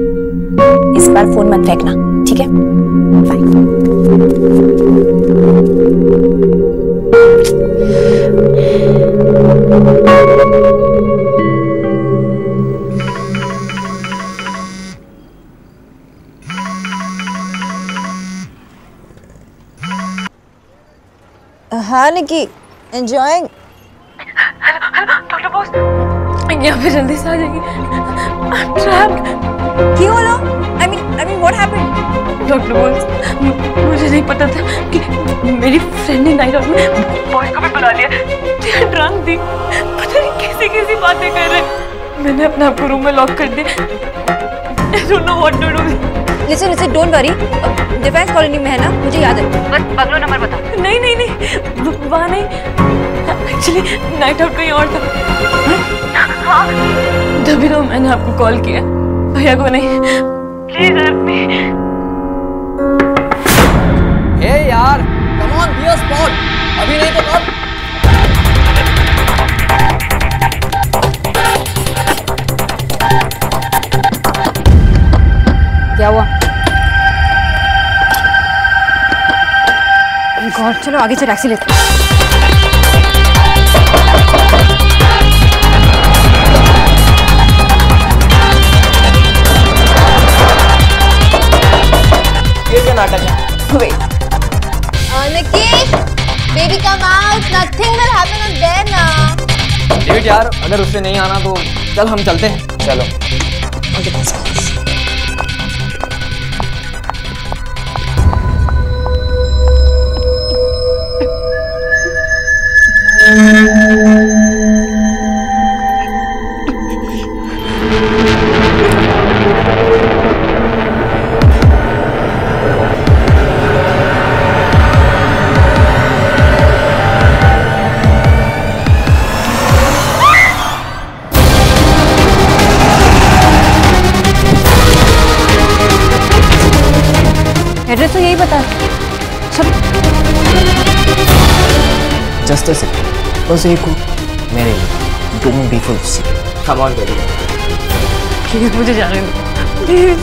इस बार फोन मत फेंकना, ठीक है? बाय। हाँ निकी, एंजॉयिंग। हेलो डॉक्टर बॉस, यहाँ पे जल्दी से आ जाइए। क्यों ना? I mean what happened? Doctor boss, मुझे नहीं पता था कि मेरी फ्रेंड ने नाइट आउट में बॉय को भी बुला लिया। they are drunk थी, पता नहीं कैसी बातें कर रहे। मैंने अपने आप को रूम में लॉक कर दिया। I don't know what to do. Listen, don't worry. Defence colony में है ना, मुझे याद है। बस बंगलो नंबर बता। नहीं, वहाँ नहीं। एक्चुअली नाइट आउट कहीं और था। हाँ, तभी तो मैंने आपको कॉल किया। भैया को नहीं। Please help me. हे यार, come on, be a sport. अभी नहीं तो कब? क्या हुआ? गॉड, चलो आगे से टैक्सी लेते हैं। ये क्या नाटक है? Nikki, baby come out, nothing. Wait यार, अगर उससे नहीं आना तो चल हम चलते हैं। चलो। एड्रेस तो यही बता। जस्ट अ सेकंड, बस एक हो मेरे लिए, don't be full. Come on baby, please मुझे जाने दो प्लीज।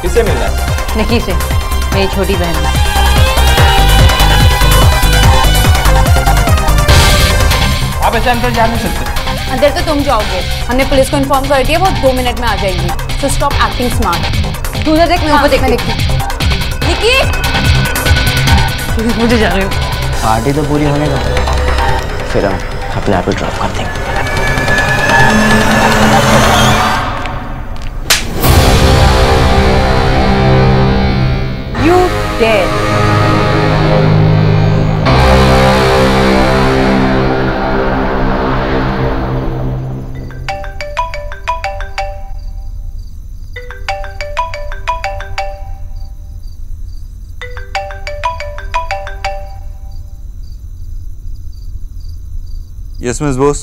किससे मिल रहा है? निकी से, मेरी छोटी बहन। आप ऐसे अंदर जा नहीं सकते। अंदर तो तुम जाओगे, हमने पुलिस को इन्फॉर्म कर दिया, वो 2 मिनट में आ जाएगी। So stop acting smart. तू देख, मैं ऊपर देख निकी। प्लीज मुझे जाने दो। पार्टी तो पूरी होने दो, फिर हम अपने आप ही ड्रॉप कर देंगे। You dead. Yes, Miss Bose.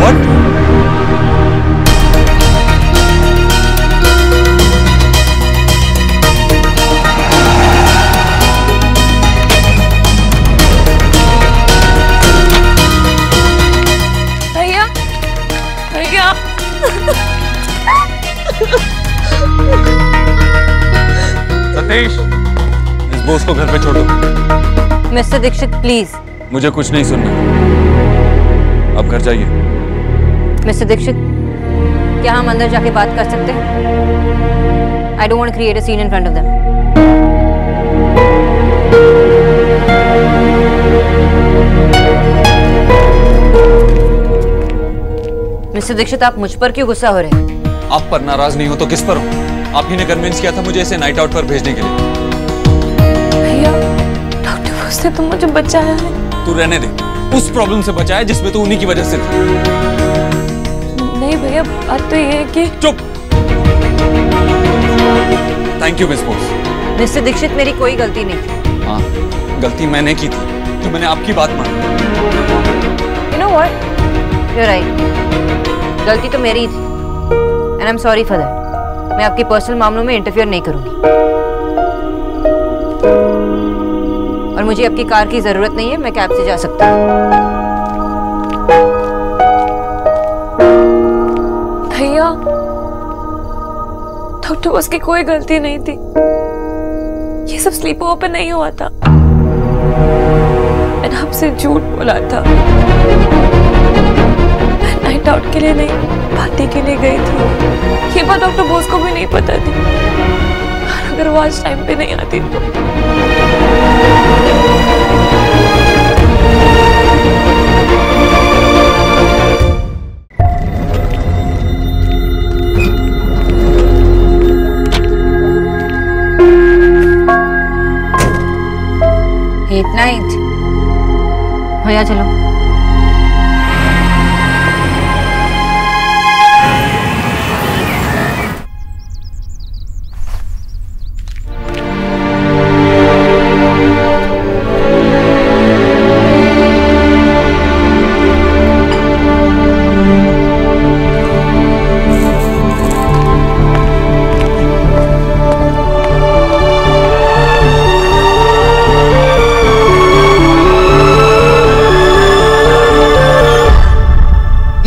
What? भैया, भैया। सतीश, इस बोस को घर पे छोड़ दो। Mister Dixit please. मुझे कुछ नहीं सुनना, अब घर जाइए। मिस्टर दीक्षित, क्या हम अंदर जाके बात कर सकते हैं? I don't want to create a scene in front of them. Mister Dixit, आप मुझ पर क्यों गुस्सा हो रहे हैं? आप पर नाराज नहीं हो तो किस पर हो? आप ही ने कन्विंस किया था मुझे इसे नाइट आउट पर भेजने के लिए। उसने तो मुझे बचाया है। तू रहने दे, उस प्रॉब्लम से बचाया जिसमें तू उन्हीं की वजह से थी। नहीं भैया, बात तो ये है कि। चुप। Thank you miss Bose. Mister Dixit, मेरी कोई गलती नहीं थी। हाँ, गलती मैंने की थी, तो मैंने आपकी बात मानी। You know what? You're right. गलती तो मेरी थी, and I'm sorry for that. मैं आपके पर्सनल मामलों में इंटरफियर नहीं करूंगी। और मुझे आपकी कार की जरूरत नहीं है, मैं कैब से जा सकता हूँ। भैया, डॉक्टर बोस की कोई गलती नहीं थी, ये सब स्लीप ओवर पे नहीं हुआ था। मैंने आपसे झूठ बोला था। मैं नाइट आउट के लिए नहीं, पार्टी के लिए गई थी। ये बात डॉक्टर बोस को भी नहीं पता थी। और अगर वो आज टाइम पे नहीं आती तो। इतना ही भैया, चलो।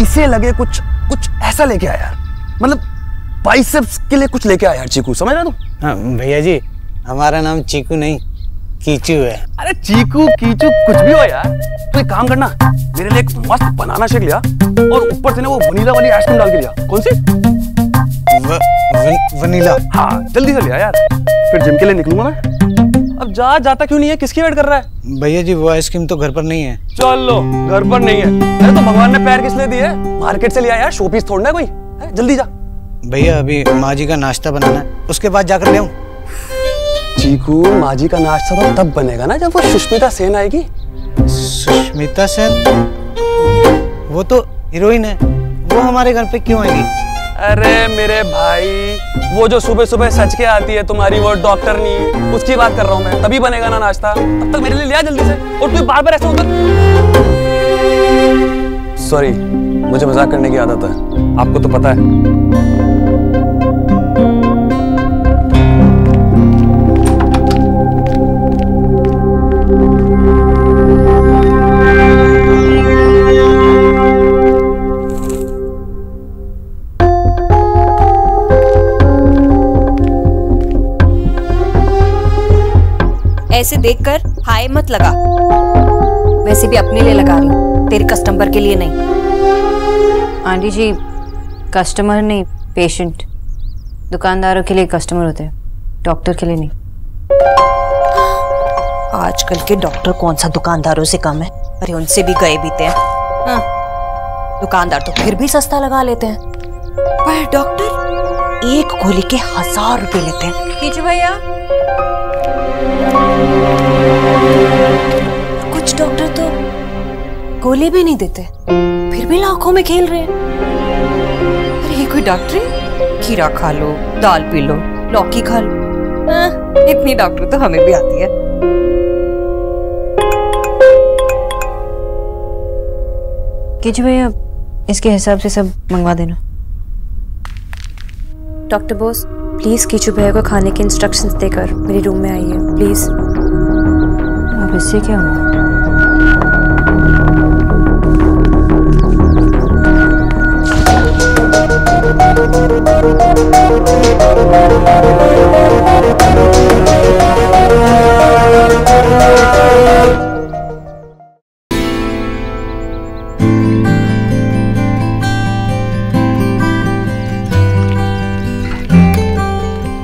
इसे लगे कुछ ऐसा लेके आया यार, मतलब बाइसेप्स के लिए कुछ लेके आया यार चीकू, समझ रहा तू? हाँ भैया जी, हमारा नाम चीकू नहीं कीचू है। अरे चीकू कीचू कुछ भी हो यार, तू एक काम करना, मेरे लिए एक मस्त बनाना शेक लिया और ऊपर से ना वो वनीला वाली आइसक्रीम डाल के लिया। कौन सी? वनीला। हाँ जल्दी से ले आ यार, फिर जिम के लिए निकलूंगा मैं। अब जाता क्यों नहीं है, किसकी वेट कर रहा है? भैया जी वो आइसक्रीम तो घर पर नहीं है। चलो घर पर नहीं है, अरे तो भगवान ने पैर किस लिए दिए? मार्केट से ले आया यार, शो पीस थोड़ना है कोई है? जल्दी जा। भैया अभी माँ जी का नाश्ता बनाना है, उसके बाद जाकर ले आऊं। चीकू, माँ जी का नाश्ता तो तब बनेगा ना जब वो सुष्मिता सेन आएगी। सुष्मिता सेन? वो तो हीरोइन है, वो हमारे घर पे क्यों आएगी? अरे मेरे भाई, वो जो सुबह सुबह सच के आती है तुम्हारी, वो डॉक्टर नहीं, उसकी बात कर रहा हूँ मैं। तभी बनेगा ना नाश्ता, तब तक मेरे लिए ले आ जल्दी से। और तू बार बार ऐसे उधर। सॉरी, मुझे मजाक करने की आदत है, आपको तो पता है। ऐसे देखकर हाय मत लगा, वैसे भी अपने लिए लगा रही हूँ, तेरे कस्टमर के लिए नहीं। आंटी जी, कस्टमर नहीं, पेशेंट। दुकानदारों के लिए कस्टमर होते हैं, डॉक्टर के लिए नहीं। आजकल के डॉक्टर कौन सा दुकानदारों से कम है? अरे उनसे भी गए बीते हैं। हाँ, दुकानदार तो फिर भी सस्ता लगा लेते हैं, पर डॉक्टर एक गोली के 1000 रुपए लेते हैं। खींचो भैया। कुछ डॉक्टर तो गोली भी नहीं देते, फिर भी लाखों में खेल रहे हैं। अरे ये कोई डॉक्टर है? खीरा खा लो, दाल पी लो, लौकी खा लो। इतनी डॉक्टर तो हमें भी आती है। कीचू भैया, इसके हिसाब से सब मंगवा देना। डॉक्टर बोस, प्लीज कीचू भैया को खाने के इंस्ट्रक्शंस देकर मेरे रूम में आइए प्लीज। अब इससे क्या होगा?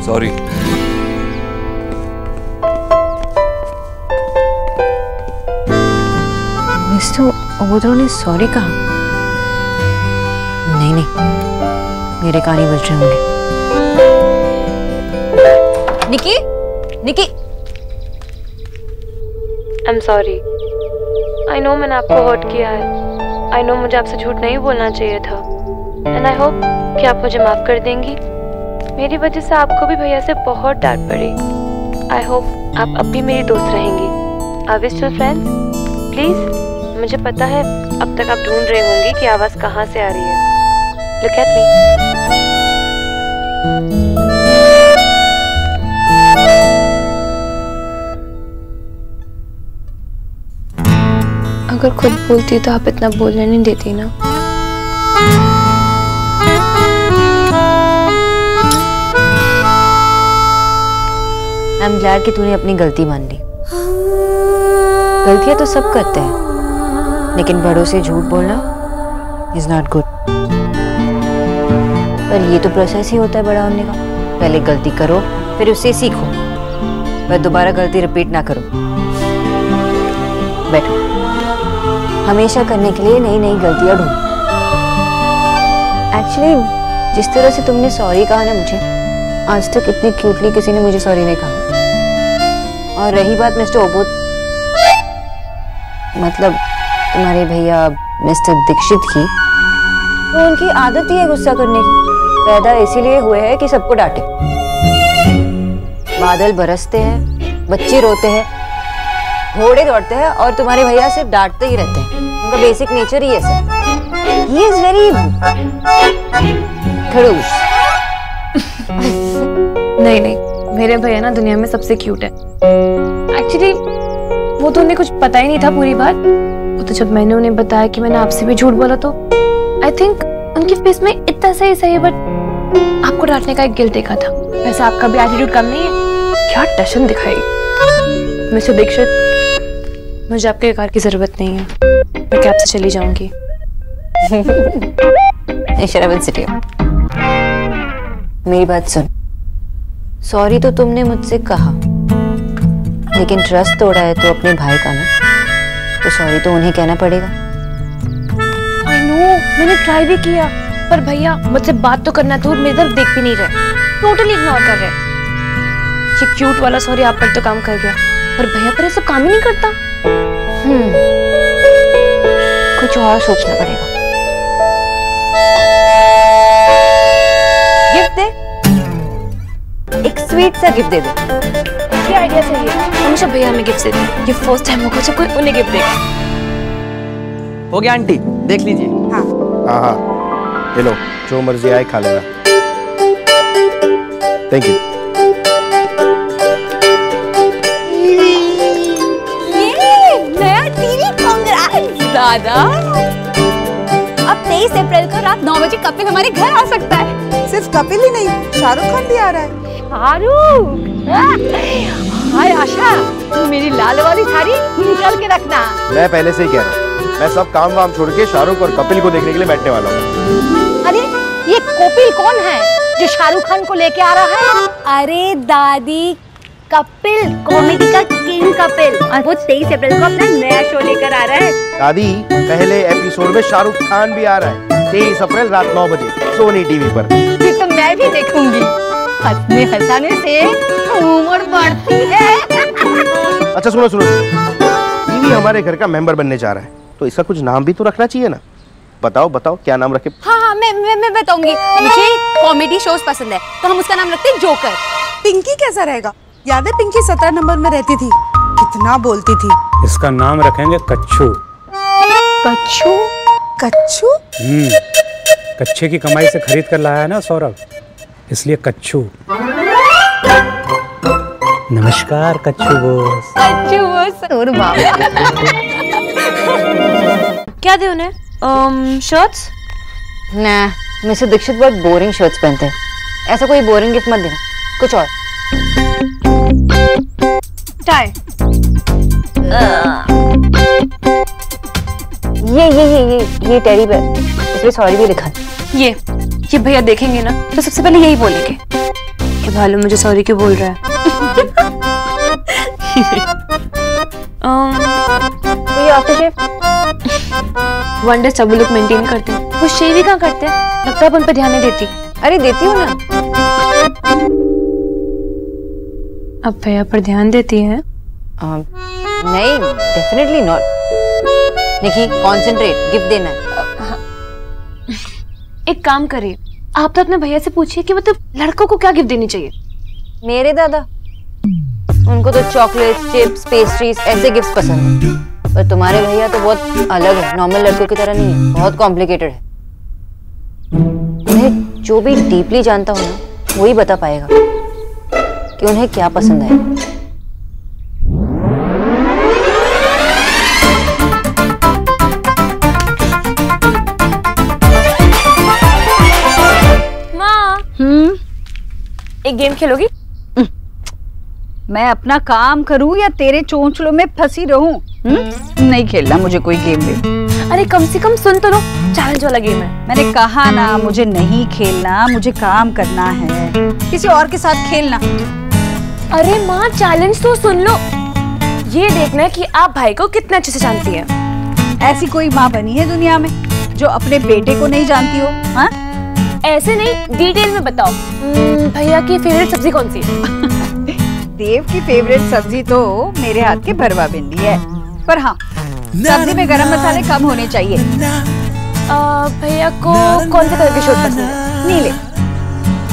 सॉरी। मिस्टर ओबोद्रो ने सॉरी कहा? नहीं नहीं, मेरे कान ही बज रहे होंगे। Nikki, Nikki, I am sorry. I know मैंने आपको हर्ट किया है। आई नो मुझे आपसे झूठ नहीं बोलना चाहिए था। एंड आई होप कि आप मुझे माफ कर देंगी। मेरी वजह से आपको भी भैया से बहुत डांट पड़ी। आई होप आप अब भी मेरी दोस्त रहेंगी। Are we still friends? Please. मुझे पता है अब तक आप ढूंढ रहे होंगे कि आवाज कहाँ से आ रही है। Look at me. अगर खुद बोलती तो आप इतना बोलने नहीं देती ना। आई एम ग्लैड कि तूने अपनी गलती मान ली। गलतियां तो सब करते हैं, लेकिन बड़ों से झूठ बोलना इज नॉट गुड। पर ये तो प्रोसेस ही होता है बड़ा होने का। पहले गलती करो, फिर उससे सीखो, पर दोबारा गलती रिपीट ना करो। बैठो। हमेशा करने के लिए नई नई गलतियां ढूंढो। एक्चुअली जिस तरह से तुमने सॉरी कहा ना मुझे, आज तक इतनी क्यूटली किसी ने मुझे सॉरी नहीं कहा। और रही बात मिस्टर ओबोद, मतलब तुम्हारे भैया मिस्टर दीक्षित की, तो उनकी आदत ही है गुस्सा करने की। पैदा इसीलिए हुए हैं कि सबको डांटे। बादल बरसते हैं, बच्चे रोते हैं, घोड़े दौड़ते हैं, और तुम्हारे भैया सिर्फ डांटते ही रहते हैं। उनका बेसिक नेचर ही ऐसा। ही इज वेरी खड़ूस। नहीं नहीं, मेरे भैया ना दुनिया में सबसे क्यूट है। एक्चुअली वो तो उन्हें कुछ पता ही नहीं था पूरी बात। वो तो जब मैंने उन्हें बताया कि मैंने आपसे भी झूठ बोला, तो आई थिंक उनके फेस में इतना सही है, बट आपको डांटने का एक गिल्ट देखा था। वैसे आपका भी एटीट्यूड कम नहीं है। क्या टशन दिखाई। मिस्टर दीक्षित, मुझे आपके कार की जरूरत नहीं है, मैं कैब से चली जाऊंगी। मेरी बात सुन, सॉरी तो तुमने मुझसे कहा, लेकिन ट्रस्ट तोड़ा है तो अपने भाई का ना, तो सॉरी तो उन्हें कहना पड़ेगा। आई नो, मैंने ट्राई भी किया, पर भैया मुझसे बात तो करना था और मेरी तरफ देख भी नहीं रहे, टोटली इग्नोर कर रहे। ये क्यूट वाला सॉरी आप पर तो काम कर गया, पर भैया पर ये सब काम ही नहीं करता। कुछ और सोचना पड़ेगा। गिफ्ट दे, एक स्वीट सा गिफ्ट दे दो। ये आइडिया सही है, हमेशा भैया हमें गिफ्ट देते हैं, ये फर्स्ट टाइम होगा जब कोई उन्हें गिफ्ट देगा। हो गया आंटी, देख लीजिए। हाँ, ये लो, जो मर्जी आए खा लेना। Thank you. नया टीवी, कांग्रेट्स दादा। अब 23 अप्रैल को रात 9 बजे कपिल हमारे घर आ सकता है। सिर्फ कपिल ही नहीं, शाहरुख खान भी आ रहा है। शाहरुख, हाय आशा, तू मेरी लाल वाली साड़ी निकाल के रखना। मैं पहले से ही कह रहा हूँ, मैं सब काम वाम छोड़ के शाहरुख और कपिल को देखने के लिए बैठने वाला हूँ। अरे ये कपिल कौन है जो शाहरुख खान को लेके आ रहा है? अरे दादी, कपिल कॉमेडी का किंग कपिल, और वो 23 अप्रैल को अपना नया शो लेकर आ रहा है। दादी, पहले एपिसोड में शाहरुख खान भी आ रहा है 23 अप्रैल रात 9 बजे सोनी टीवी पर। ये तो मैं भी देखूंगी, हंसने हंसाने से उम्र बढ़ती है। अच्छा सुनो, टीवी हमारे घर का मेंबर बनने जा रहा है, तो इसका कुछ नाम भी तो रखना चाहिए ना। बताओ क्या नाम रखे? हाँ, मैं बताऊंगी। मुझे कॉमेडी शोज पसंद है, तो हम उसका नाम रखते हैं जोकर। पिंकी कैसा रहेगा? याद है पिंकी 17 नंबर में रहती थी, कितना बोलती थी। इसका नाम रखेंगे कच्छू। कच्छू? कच्छू? कच्छे की कमाई से खरीद कर लाया है ना सौरभ, इसलिए कच्छू। नमस्कार कच्छू बोस। कच्छू बोस और बाबा। क्या दे उन्हें? शर्ट्स? ना, मिस्टर दीक्षित बहुत बोरिंग शर्ट्स पहनते हैं, ऐसा कोई बोरिंग गिफ्ट मत देना, कुछ और। टाई। ये टेडी बेयर, इसमें सॉरी भी लिखा है। ये भैया देखेंगे ना तो सबसे पहले यही बोलेंगे कि भालू मुझे सॉरी क्यों बोल रहा है। तो ये आफ्टर शेव वन डे सब लोग मेंटेन करते हैं, वो शेव ही कहाँ करते हैं, लगता है उन पर ध्यान नहीं देती। अरे देती हूँ ना। अब भैया पर ध्यान देती है? नहीं, definitely not. Nikki, concentrate, gift देना है। एक काम करिए, आप तो अपने भैया से पूछिए कि मतलब लड़कों को क्या गिफ्ट देनी चाहिए। मेरे दादा, उनको तो चॉकलेट्स, चिप्स, पेस्ट्रीज ऐसे गिफ्ट पसंद है, पर तुम्हारे भैया तो बहुत अलग है, नॉर्मल लड़कों की तरह नहीं है, बहुत कॉम्प्लिकेटेड है। उन्हें जो भी डीपली जानता हो ना, वही बता पाएगा कि उन्हें क्या पसंद है। माँ, एक गेम खेलोगी? मैं अपना काम करूं या तेरे चोंचलों में फंसी रहूं? नहीं खेलना मुझे कोई गेम भी। अरे कम से कम सुन तो लो, चैलेंज वाला गेम है। मैंने कहा ना मुझे नहीं खेलना, मुझे काम करना है, किसी और के साथ खेलना। अरे माँ, चैलेंज तो सुन लो। ये देखना है कि आप भाई को कितना अच्छे से जानती हैं। ऐसी कोई माँ बनी है दुनिया में जो अपने बेटे को नहीं जानती हो? हाँ, ऐसे नहीं, डिटेल में बताओ। भैया की फेवरेट सब्जी कौन सी है? देव की फेवरेट सब्जी तो मेरे हाथ की भरवा भिंडी है, पर हाँ, सब्जी में गरम मसाले कम होने चाहिए। भैया को कौन से कलर की शर्ट पसंद है? नीले।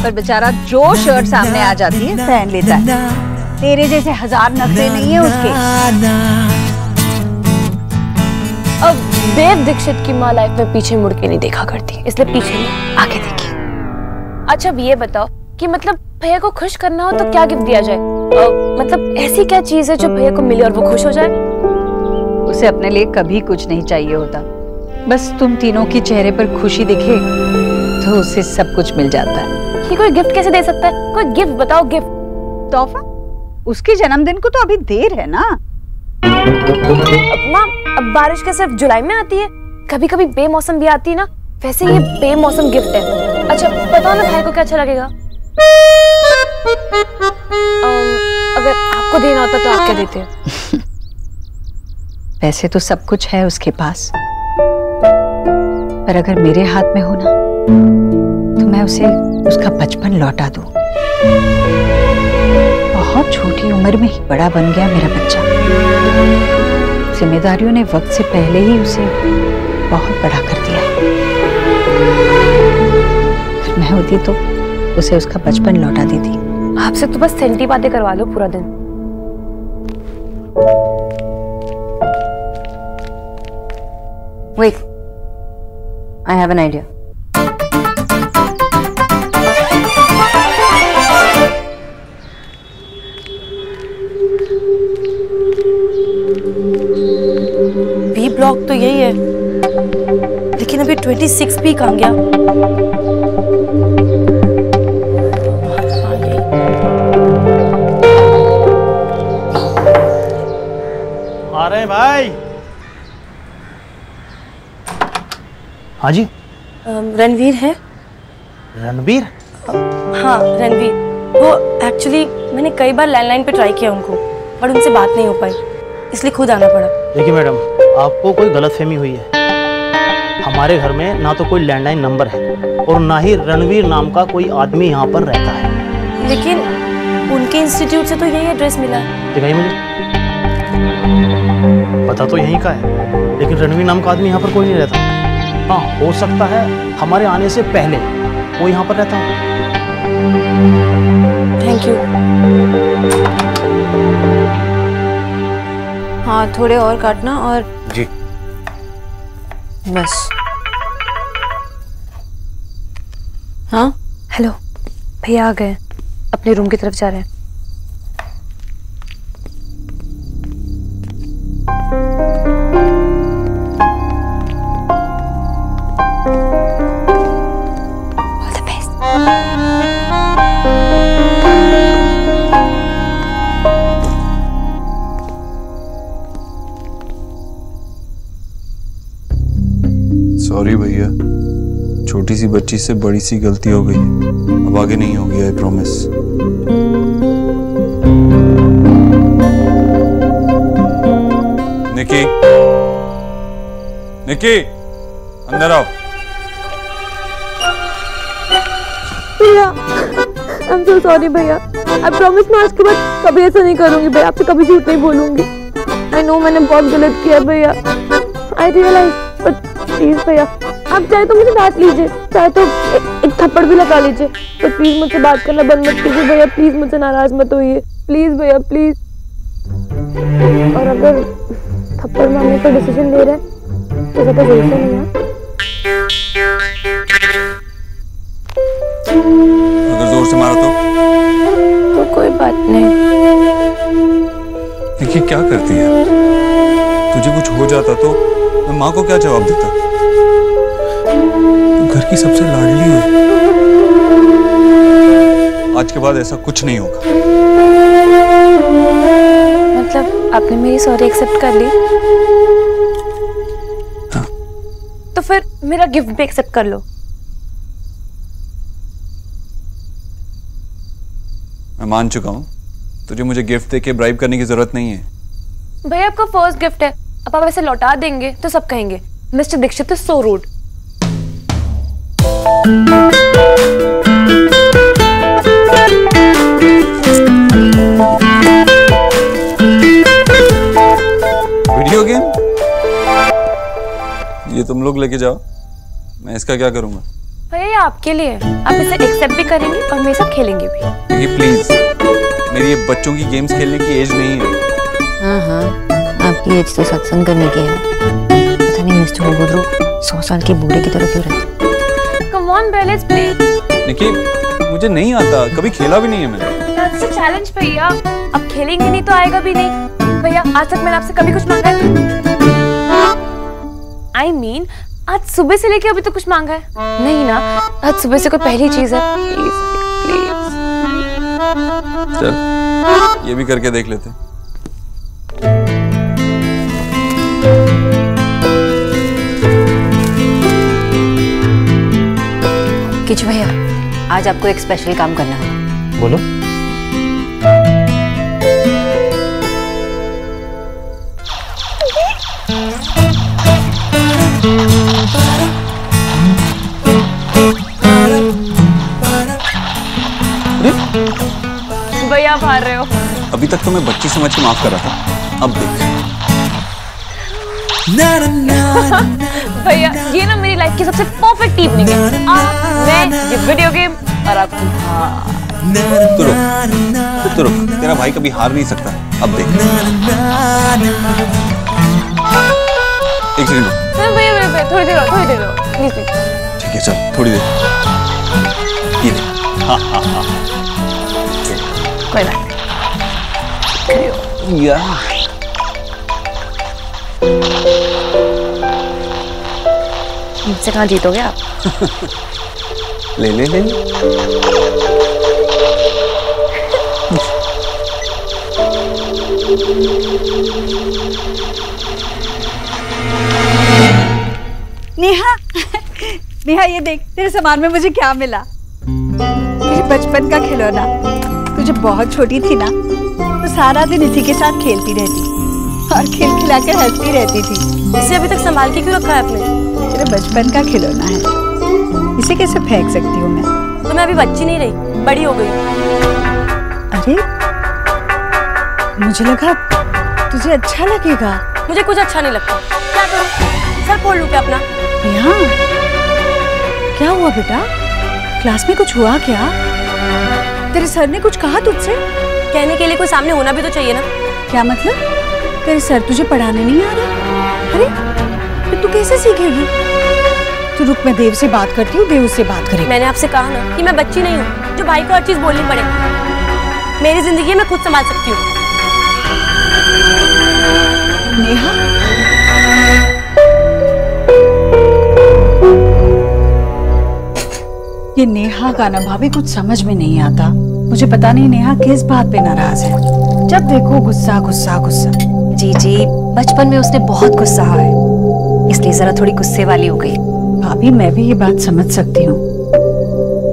पर बेचारा जो शर्ट सामने आ जाती है पहन लेता है। तेरे जैसे 1000 नखरे नहीं है उसके। अब देव दीक्षित की माँ लाइफ में पीछे मुड़ के नहीं देखा करती, इसलिए पीछे नहीं आगे देखी। अच्छा अब ये बताओ कि मतलब भैया को खुश करना हो तो क्या गिफ्ट दिया जाए? मतलब ऐसी क्या चीज है जो भैया को मिले और वो खुश हो जाए? उसे अपने लिए कभी कुछ नहीं चाहिए होता, बस तुम तीनों की चेहरे पर खुशी दिखे तो उसे सब कुछ मिल जाता है। ये कोई गिफ्ट कैसे दे सकता है? कोई गिफ्ट बताओ। गिफ्ट? तोहफा? उसके जन्मदिन को तो अभी देर है ना। माँ, अब बारिश का सिर्फ जुलाई में आती है, कभी कभी बेमौसम भी आती है ना, वैसे ये बेमौसम गिफ्ट है। अच्छा बताओ ना भाई को क्या अच्छा लगेगा? अगर आपको देना होता तो आप क्या देते? वैसे तो सब कुछ है उसके पास, पर अगर मेरे हाथ में हो ना तो मैं उसे उसका बचपन लौटा दूं। बहुत छोटी उम्र में ही बड़ा बन गया मेरा बच्चा। जिम्मेदारियों ने वक्त से पहले ही उसे बहुत बड़ा कर दिया। अगर मैं होती तो उसे उसका बचपन लौटा देती। आपसे तो बस सेंटी बातें करवा लो पूरा दिन। Wait, I have an idea. B block तो यही है, लेकिन अभी 26 भी कहाँ गया? आ रहे हैं भाई। हाँ जी। रणवीर है? रणवीर? हाँ रणवीर। वो एक्चुअली मैंने कई बार लैंडलाइन पे ट्राई किया उनको, पर उनसे बात नहीं हो पाई, इसलिए खुद आना पड़ा। देखिए मैडम, आपको कोई गलतफहमी हुई है। हमारे घर में ना तो कोई लैंडलाइन नंबर है और ना ही रणवीर नाम का कोई आदमी यहाँ पर रहता है। लेकिन उनके इंस्टीट्यूट से तो यही एड्रेस मिला है। दिखाइए मुझे। पता तो यहीं का है, लेकिन रणवीर नाम का आदमी यहाँ पर कोई नहीं रहता। हाँ, हो सकता है हमारे आने से पहले वो यहाँ पर रहता हो। Thank you. हाँ, थोड़े और काटना और जी बस। हाँ हेलो भैया आ गए, अपने रूम की तरफ जा रहे हैं। सॉरी भैया, छोटी सी बच्ची से बड़ी सी गलती हो गई, अब आगे नहीं होगी, आई प्रॉमिस। निकी, निकी, अंदर आओ। भैया, I'm so sorry भैया। I promise मैं आज के बाद कभी ऐसा नहीं करूंगी भैया, आपसे कभी झूठ नहीं बोलूंगी। I know मैंने बहुत गलत किया भैया। I realize, but प्लीज भैया, आप चाहे तो मुझे डांट लीजिए, चाहे तो एक थप्पड़ भी लगा लीजिए, पर प्लीज मुझसे बात करना बंद मत कीजिए भैया। प्लीज मुझसे नाराज मत होइए, प्लीज भैया, प्लीज। और अगर थप्पड़ मारने का डिसीजन ले रहे हैं तो ज्यादा जोर से नहीं है। अगर जोर से मारा तो कोई बात नहीं। देखिए क्या करती है, तुझे कुछ हो जाता तो मैं माँ को क्या जवाब देता? तू घर की सबसे लाडली है। आज के बाद ऐसा कुछ नहीं होगा। मतलब आपने मेरी सॉरी एक्सेप्ट कर ली? हाँ। तो फिर मेरा गिफ्ट भी एक्सेप्ट कर लो। मैं मान चुका हूँ, तुझे मुझे गिफ्ट देके ब्राइब करने की जरूरत नहीं है। भैया आपका फर्स्ट गिफ्ट है, अब आप ऐसे लौटा देंगे तो सब कहेंगे mister Dixit is so rude. Video game ये तुम लोग लेके जाओ, मैं इसका क्या करूंगा? भैया ये आपके लिए है, आप इसे एक्सेप्ट भी करेंगे और मेरे साथ खेलेंगे भी। देखिए प्लीज, मेरी ये बच्चों की गेम्स खेलने की एज नहीं है। हाँ हाँ, आपकी एज तो सत्संग करने की है। पता नहीं मिस्टर होगोद्रो 100 साल के बूढ़े की तरह क्यों रहते। Come on Bell, let's play. देखिए मुझे नहीं आता, कभी खेला भी नहीं है मैंने। दैट्स अ चैलेंज भैया, अब खेलेंगे नहीं तो आएगा भी नहीं। भैया आज तक मैंने आपसे कभी कुछ मांगा है? I mean, आज सुबह से लेके अभी तो कुछ मांगा है? नहीं ना, आज सुबह से कोई पहली चीज है। Please please. चल ये भी करके देख लेते। किचु भैया, आज आपको एक स्पेशल काम करना है। बोलो। आप हार रहे हो। अभी तक तो मैं बच्ची समझ के माफ कर रहा था, अब देख। भैया ये ना मेरी लाइफ की सबसे परफेक्ट इवनिंग है। मैं, ये वीडियो गेम और आप। तो रुक, तेरा भाई कभी हार नहीं सकता, अब देख। एक सेकंड भैया थोड़ी देर प्लीज। ठीक है चल, थोड़ी देर। ये देख। हाँ हाँ हाँ कोई बात नहीं। या मुझसे कहाँ जीतोगे आप? ले ले ले। नेहा नेहा ये देख तेरे सामान में मुझे क्या मिला। मेरे बचपन का खिलौना। तुझे बहुत छोटी थी ना तो सारा दिन इसी के साथ खेलती रहती और खिलखिलाकर हंसती रहती थी। इसे अभी तक संभाल के क्यों रखा है आपने? तेरे बचपन का खिलौना है, इसे कैसे फेंक सकती हूँ मैं? तो मैं अभी बच्ची नहीं रही, बड़ी हो गई। अरे मुझे लगा तुझे अच्छा लगेगा। मुझे कुछ अच्छा नहीं लगता। क्या करूं? सर फोड़ लूं क्या अपना? यहाँ क्या हुआ बेटा? क्लास में कुछ हुआ क्या? तेरे सर ने कुछ कहा तुझसे? कहने के लिए कोई सामने होना भी तो चाहिए ना। क्या मतलब? तेरे सर तुझे पढ़ाने नहीं आ रहे? अरे फिर तू कैसे सीखेगी? तू रुक, मैं देव से बात करती हूँ, देव उससे बात करेगी। मैंने आपसे कहा ना कि मैं बच्ची नहीं हूँ जो भाई को हर चीज बोलनी पड़े। मेरी जिंदगी मैं खुद संभाल सकती हूँ। नेहा ये नेहा का ना भाभी कुछ समझ में नहीं आता। मुझे पता नहीं नेहा किस बात पे नाराज है। जब देखो गुस्सा गुस्सा गुस्सा। जी जी, बचपन में उसने बहुत गुस्सा है, इसलिए जरा थोड़ी गुस्से वाली हो गई। भाभी मैं भी ये बात समझ सकती हूँ,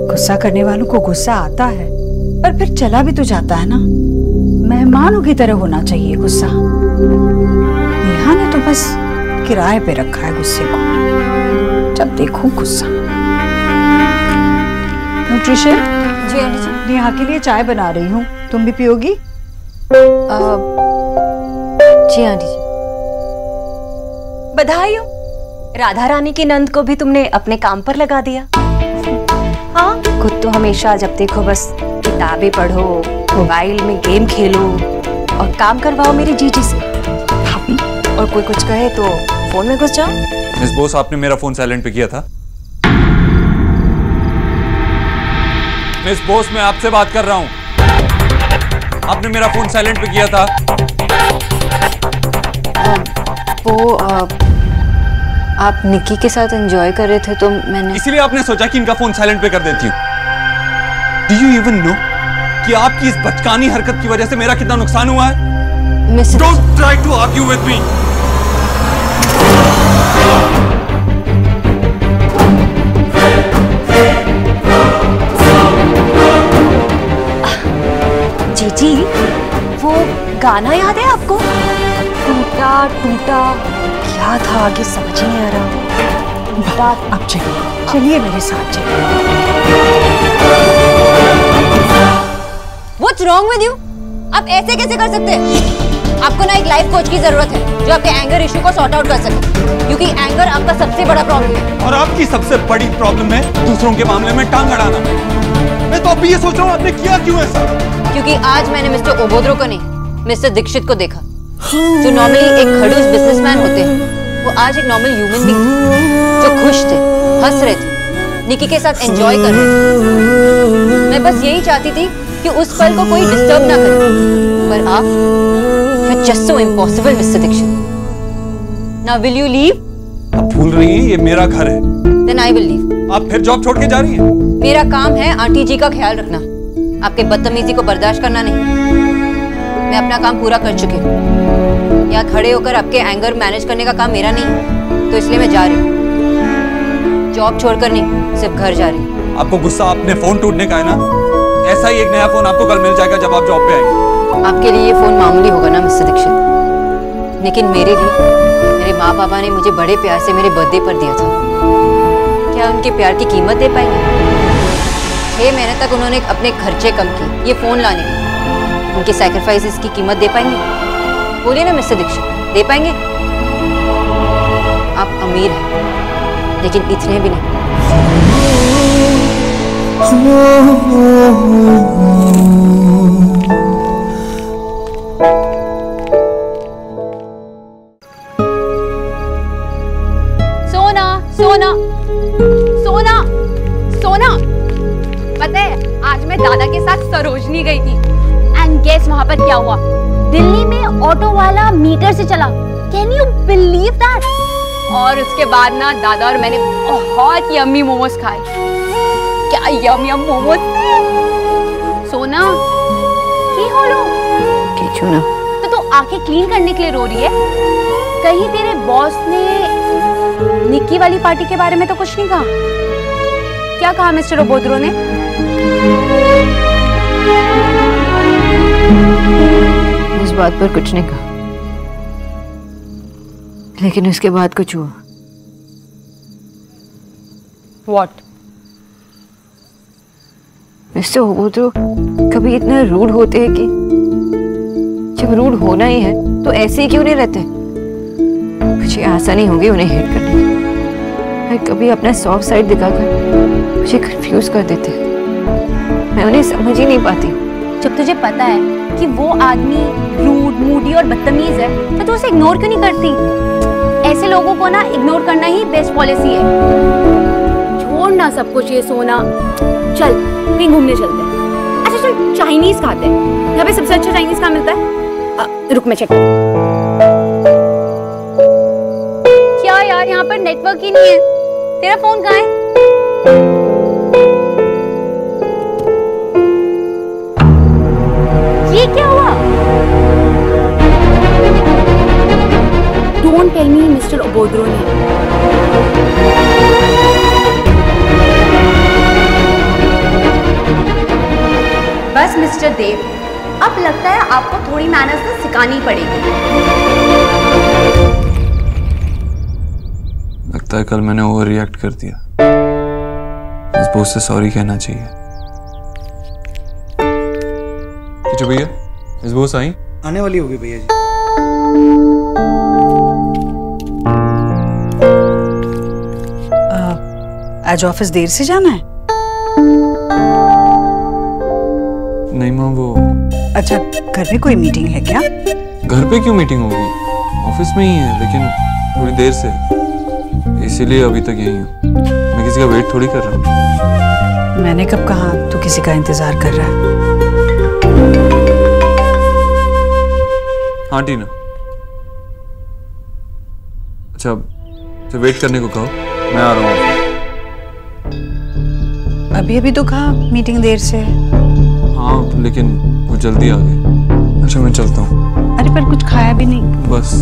गुस्सा करने वालों को गुस्सा आता है पर फिर चला भी तो जाता है ना। मेहमानों की तरह होना चाहिए गुस्सा। नेहा ने तो बस किराए पे रखा है गुस्से को, जब देखो गुस्सा। न्यूट्रिशन जी आंटी जी। नेहा के लिए चाय बना रही हूँ, तुम भी पियोगी? जी आंटी जी। बधाई हो, राधा रानी की नंद को भी तुमने अपने काम पर लगा दिया। हाँ, खुद तो हमेशा जब देखो बस किताबें पढ़ो, मोबाइल में गेम खेलो और काम करवाओ मेरी जीजी से। भाभी और कोई कुछ कहे तो फोन में घुस जाओ। मिस बोस, आपने मेरा फोन साइलेंट पे किया था? मिस बोस, मैं आपसे बात कर रहा हूँ। आपने मेरा फोन साइलेंट पे किया था? वो आप निक्की के साथ एंजॉय कर रहे थे तो मैंने इसीलिए आपने सोचा कि इनका फोन साइलेंट पे कर देती हूँ। डू यू इवन नो कि आपकी इस बचकानी हरकत की वजह से मेरा कितना नुकसान हुआ है? Don't try to argue with me. जीजी, वो गाना याद है आपको? टूटा टूटा क्या था, आगे समझ ही नहीं आ रहा। अब चलिए मेरे साथ चलिए। What's wrong with you? आप ऐसे कैसे कर सकते हैं? आपको ना एक लाइफ कोच की जरूरत है जो आपके एंगर इशू को सॉर्ट आउट कर सके, क्योंकि एंगर आपका सबसे बड़ा प्रॉब्लम है। और आपकी सबसे बड़ी प्रॉब्लम है दूसरों के मामले में टांग अड़ाना। मैं तो अभी ये सोच रहा हूँ आपने किया क्यों ऐसा? क्योंकि आज मैंने मिस्टर ओबोद्रो को नहीं, मिस्टर दीक्षित को देखा, जो नॉर्मली एक खड़ूस बिजनेसमैन होते हैं, वो आज एक नॉर्मल ह्यूमन बीइंग थे, जो खुश थे, हंस रहे थे, निकी के साथ एंजॉय कर रहे थे। मैं बस यही चाहती थी कि उस पल को कोई डिस्टर्ब ना करे, पर आप just so impossible mister Dixit. Now will you leave? आप भूल रही हैं ये मेरा घर है। Then I will leave. आप फिर जॉब छोड़ के जा रही हैं? मेरा काम है आंटी जी का ख्याल रखना, आपके बदतमीजी को बर्दाश्त करना नहीं। मैं अपना काम पूरा कर चुकी हूँ। यहाँ खड़े होकर आपके एंगर मैनेज करने का काम मेरा नहीं है, तो इसलिए मैं जा रही हूँ। जॉब छोड़कर नहीं, सिर्फ घर जा रही हूँ। आपको गुस्सा अपने फोन टूटने का है ना? ऐसा ही एक नया फोन आपको कल मिल जाएगा जब आप जॉब पे आएंगे। आपके लिए ये फोन मामूली होगा ना मिस्टर दीक्षित, लेकिन मेरे लिए मेरे माँ पापा ने मुझे बड़े प्यार से मेरे बर्थडे पर दिया था। क्या उनके प्यार की कीमत दे पाएंगे? 6 महीने तक उन्होंने अपने खर्चे कम किए ये फोन लाने के, उनके सैक्रिफाइसेस की कीमत दे पाएंगे? बोलिए ना मिस्टर दीक्षित, दे पाएंगे? आप अमीर हैं, लेकिन इतने भी नहीं। सोना सोना सोना सोना, पता है आज मैं दादा के साथ सरोजनी गई थी एंड गेस वहां पर क्या हुआ? दिल्ली में ऑटो वाला मीटर से चला। Can you believe that? और उसके बाद ना दादा और मैंने बहुत यम्मी मोमोज खाए। क्या यम यम मोमोज। सोना की हो लो किचू ना, तो तू आंखें क्लीन करने के लिए रो रही है? कहीं तेरे बॉस ने निक्की वाली पार्टी के बारे में तो कुछ नहीं कहा? क्या कहा मिस्टर ओबोद्रो ने? उस बात पर कुछ नहीं कहा, लेकिन उसके बाद कुछ हुआ। What? मिस्टर ओबोद्रो कभी इतना रूड होते हैं कि जब रूड होना ही है तो ऐसे ही क्यों नहीं रहते? मुझे आसानी होगी उन्हें हेट करने की। मैं कभी अपना सॉफ्ट साइड दिखाकर मुझे कंफ्यूज कर देते। मैं उन्हें समझ ही नहीं पाती। जब तुझे पता है कि वो आदमी रूड, मूडी और बदतमीज है तो तू उसे इग्नोर क्यों नहीं करती? ऐसे लोगों को ना इग्नोर करना ही बेस्ट पॉलिसी है। छोड़ ना सब कुछ ये सोना, चल कहीं घूमने चलते हैं। अच्छा चल चाइनीज खाते हैं। यहाँ पे सबसे अच्छा चाइनीज कहाँ मिलता है? रुक मैं चेक। क्या यार यहाँ पर नेटवर्क ही नहीं है। तेरा फोन कहाँ है? ये क्या हुआ? Don't tell me मिस्टर ओबोद्रो ने। बस मिस्टर देव, अब लगता है आपको थोड़ी मैनर्स तो सिखानी पड़ेगी। लगता है कल मैंने ओवर रिएक्ट कर दिया। इस बॉस से सॉरी कहना चाहिए। किचू भैया, इस बॉस आई? आने वाली होगी भैया जी। आज ऑफिस देर से जाना है? नहीं माँ, वो अच्छा घर में कोई मीटिंग है क्या? घर पे क्यों मीटिंग होगी? ऑफिस में ही है, लेकिन थोड़ी देर से, इसीलिए अभी तक यही हूँ। मैं किसी का वेट थोड़ी कर रहा हूँ। मैंने कब कहा तू किसी का इंतजार कर रहा है? हाँ टीना। अच्छा वेट करने को कहो, मैं आ रहा हूँ। अभी अभी तो कहा मीटिंग देर से है। हाँ लेकिन वो जल्दी आ गए। अच्छा मैं चलता हूँ। अरे पर कुछ खाया भी नहीं। बस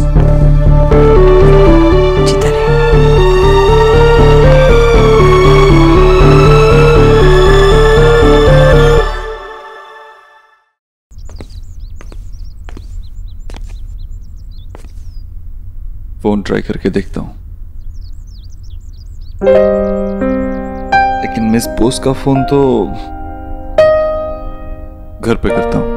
फोन ट्राई करके देखता हूँ, लेकिन मिस बोस का फोन तो घर पे करता हूँ।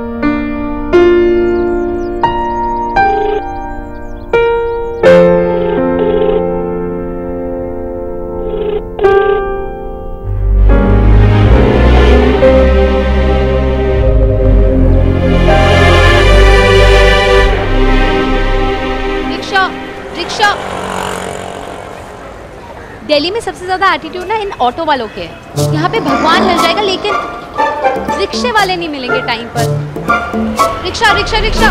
दिल्ली में सबसे ज्यादा एटीट्यूड ना इन ऑटो वालों के है। यहाँ पे भगवान मिल जाएगा लेकिन रिक्शे वाले नहीं मिलेंगे टाइम पर। Rickshaw rickshaw rickshaw.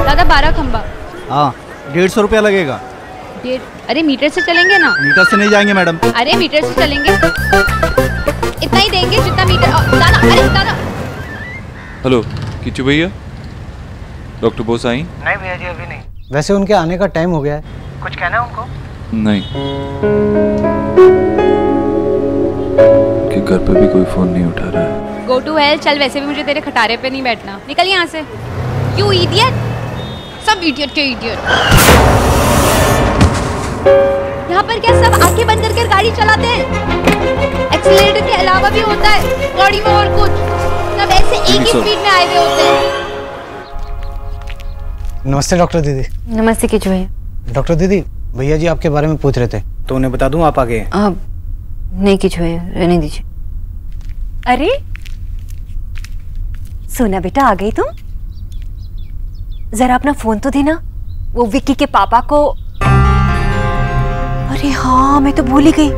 दादा 12 खंबा। हाँ 150 रुपया लगेगा। अरे मीटर से चलेंगे ना? मीटर से नहीं जाएंगे मैडम। अरे मीटर से चलेंगे, इतना ही देंगे जितना मीटर। दादा अरे दादा। हेलो किचू भैया, डॉक्टर बोस आई? नहीं भैया जी अभी नहीं। वैसे उनके आने का टाइम हो गया है, कुछ कहना है उनको? नहीं, कि घर पे भी कोई फोन नहीं उठा रहा है। Go to hell. चल वैसे भी मुझे तेरे खटारे पे नहीं बैठना, निकल यहाँ से। यू इडियट, सब इडियट के इडियट। यहाँ पर क्या सब आंखें बंद करके गाड़ी चलाते हैं? एक्सीलरेटर के अलावा भी होता है गाड़ी में और कुछ। सब ऐसे एक ही स्पीड में आए हुए होते हैं। नमस्ते डॉक्टर दीदी। नमस्ते किचू भैया। डॉक्टर दीदी, भैया जी आपके बारे में पूछ रहे थे तो उन्हें बता दूं आप आ गए? नहीं किचू भैया, रहने दीजिए। अरे सोना बेटा, आ गई तुम? जरा अपना फोन तो देना, वो विक्की के पापा को। अरे हाँ, मैं तो भूल ही गई,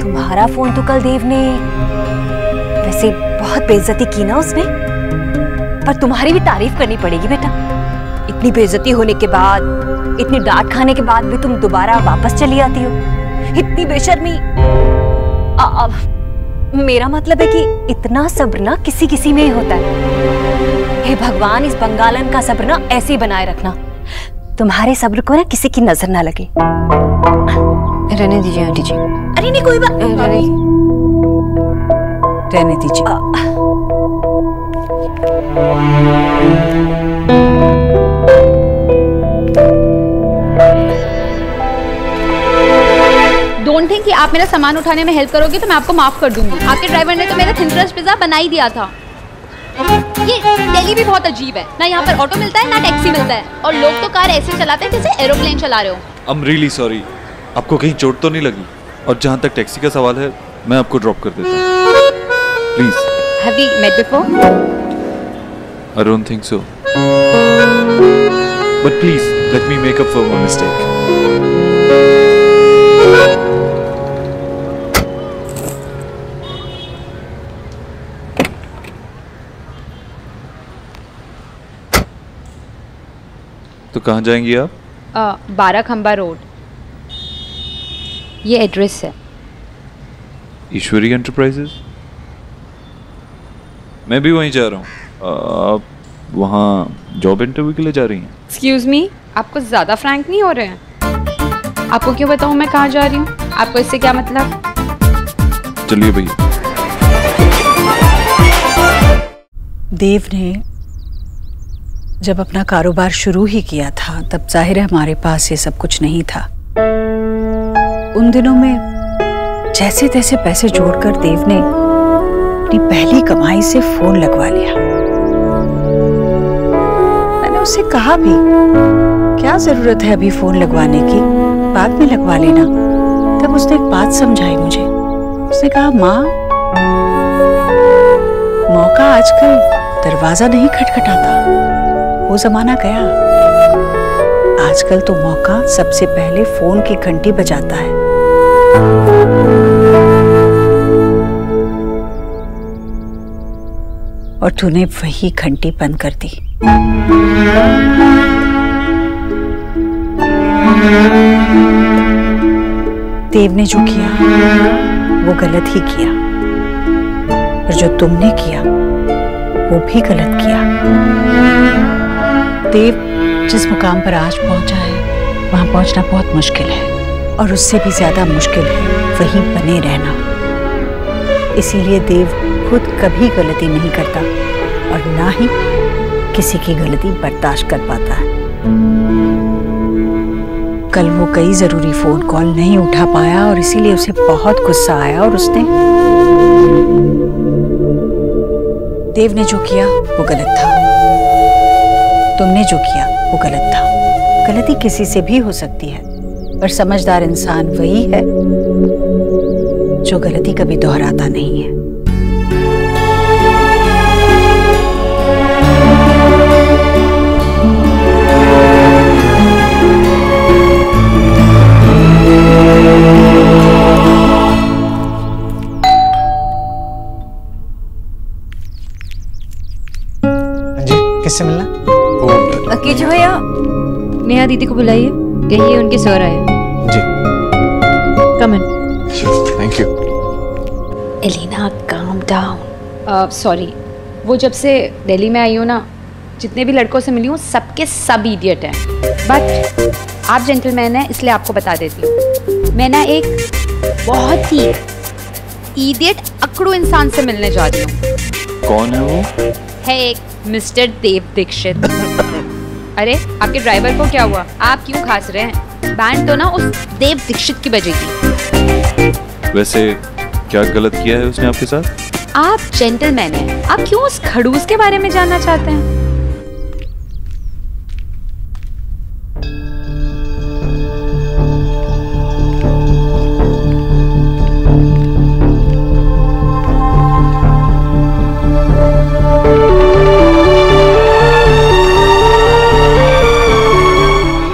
तुम्हारा फोन तो कल देव ने वैसे बहुत बेइज्जती की ना उसने, पर तुम्हारी भी तारीफ करनी पड़ेगी बेटा। इतनी बेइज्जती होने के बाद, इतनी डांट खाने के बाद भी तुम दोबारा वापस चली आती हो। इतनी बेशर्मी। मेरा मतलब है कि इतना सब्र ना किसी किसी में ही होता है। हे भगवान, इस बंगालन का सब्र ना ऐसे ही बनाए रखना। तुम्हारे सब्र को ना किसी की नजर ना लगे। रहने दीजिए आंटी जी। अरे नहीं, कोई बात नहीं, रहने दीजिए। डोंट थिंक कि आप मेरा सामान उठाने में हेल्प करोगे तो मैं आपको माफ कर दूंगी। आपके ड्राइवर ने तो मेरा थिन क्रस्ट पिज्जा बना ही दिया था। ये दिल्ली भी बहुत अजीब है, ना यहाँ पर ऑटो मिलता है ना टैक्सी मिलता है, और लोग तो कार ऐसे चलाते हैं जैसे एरोप्लेन चला रहे हो। I am really sorry. आपको कहीं चोट तो नहीं लगी? और जहाँ तक टैक्सी का सवाल है, मैं आपको ड्रॉप कर देता हूँ, please. Have we met before? I don't think so. But please let me make up for my mistake. तो कहाँ जाएंगी आप? 12 खंबा रोड, ये एड्रेस है। ईश्वरी एंटरप्राइजेस? मैं भी वहीं जा रहा हूँ। आप वहाँ जॉब इंटरव्यू के लिए जा रही हैं? एक्सक्यूज मी, आपको ज्यादा फ्रैंक नहीं हो रहे हैं? आपको क्यों बताऊँ मैं कहाँ जा रही हूँ? आपको इससे क्या मतलब? चलिए भैया। देव ने जब अपना कारोबार शुरू ही किया था तब जाहिर है हमारे पास ये सब कुछ नहीं था। उन दिनों में जैसे तैसे पैसे जोड़कर देव ने अपनी पहली कमाई से फोन लगवा लिया। मैंने उससे कहा भी, क्या जरूरत है अभी फोन लगवाने की, बाद में लगवा लेना। तब उसने एक बात समझाई मुझे। उसने कहा, माँ, मौका आजकल दरवाजा नहीं खटखटाता, वो जमाना गया। आजकल तो मौका सबसे पहले फोन की घंटी बजाता है। और तूने वही घंटी बंद कर दी। देव ने जो किया वो गलत ही किया, और जो तुमने किया वो भी गलत किया। देव जिस मुकाम पर आज पहुंचा है वहां पहुंचना बहुत मुश्किल है, और उससे भी ज्यादा मुश्किल है वहीं बने रहना। इसीलिए देव खुद कभी गलती नहीं करता और ना ही किसी की गलती बर्दाश्त कर पाता है। कल वो कई जरूरी फोन कॉल नहीं उठा पाया और इसीलिए उसे बहुत गुस्सा आया, और उसने देव ने जो किया वो गलत था, तुमने जो किया वो गलत था। गलती किसी से भी हो सकती है, पर समझदार इंसान वही है जो गलती कभी दोहराता नहीं है। किससे मिलना? किचू भैया, नेहा दीदी को बुलाइए, कहिए उनके सर आए। जी। Come in. Thank you. Elina, calm down. Sorry, वो जब से दिल्ली में आई हूँ ना, जितने भी लड़कों से मिली हूँ सबके सब इडियट हैं। बट आप जेंटलमैन हैं इसलिए आपको बता देती हूँ, मैं ना एक बहुत ही इडियट अकड़ू इंसान से मिलने जा रही हूँ। कौन है वो? है एक मिस्टर देव दीक्षित। अरे आपके ड्राइवर को क्या हुआ? आप क्यों खास रहे हैं? बैंड तो ना उस देव दीक्षित की बजेगी। वैसे क्या गलत किया है उसने आपके साथ? आप जेंटलमैन हैं, आप क्यों उस खड़ूस के बारे में जानना चाहते हैं?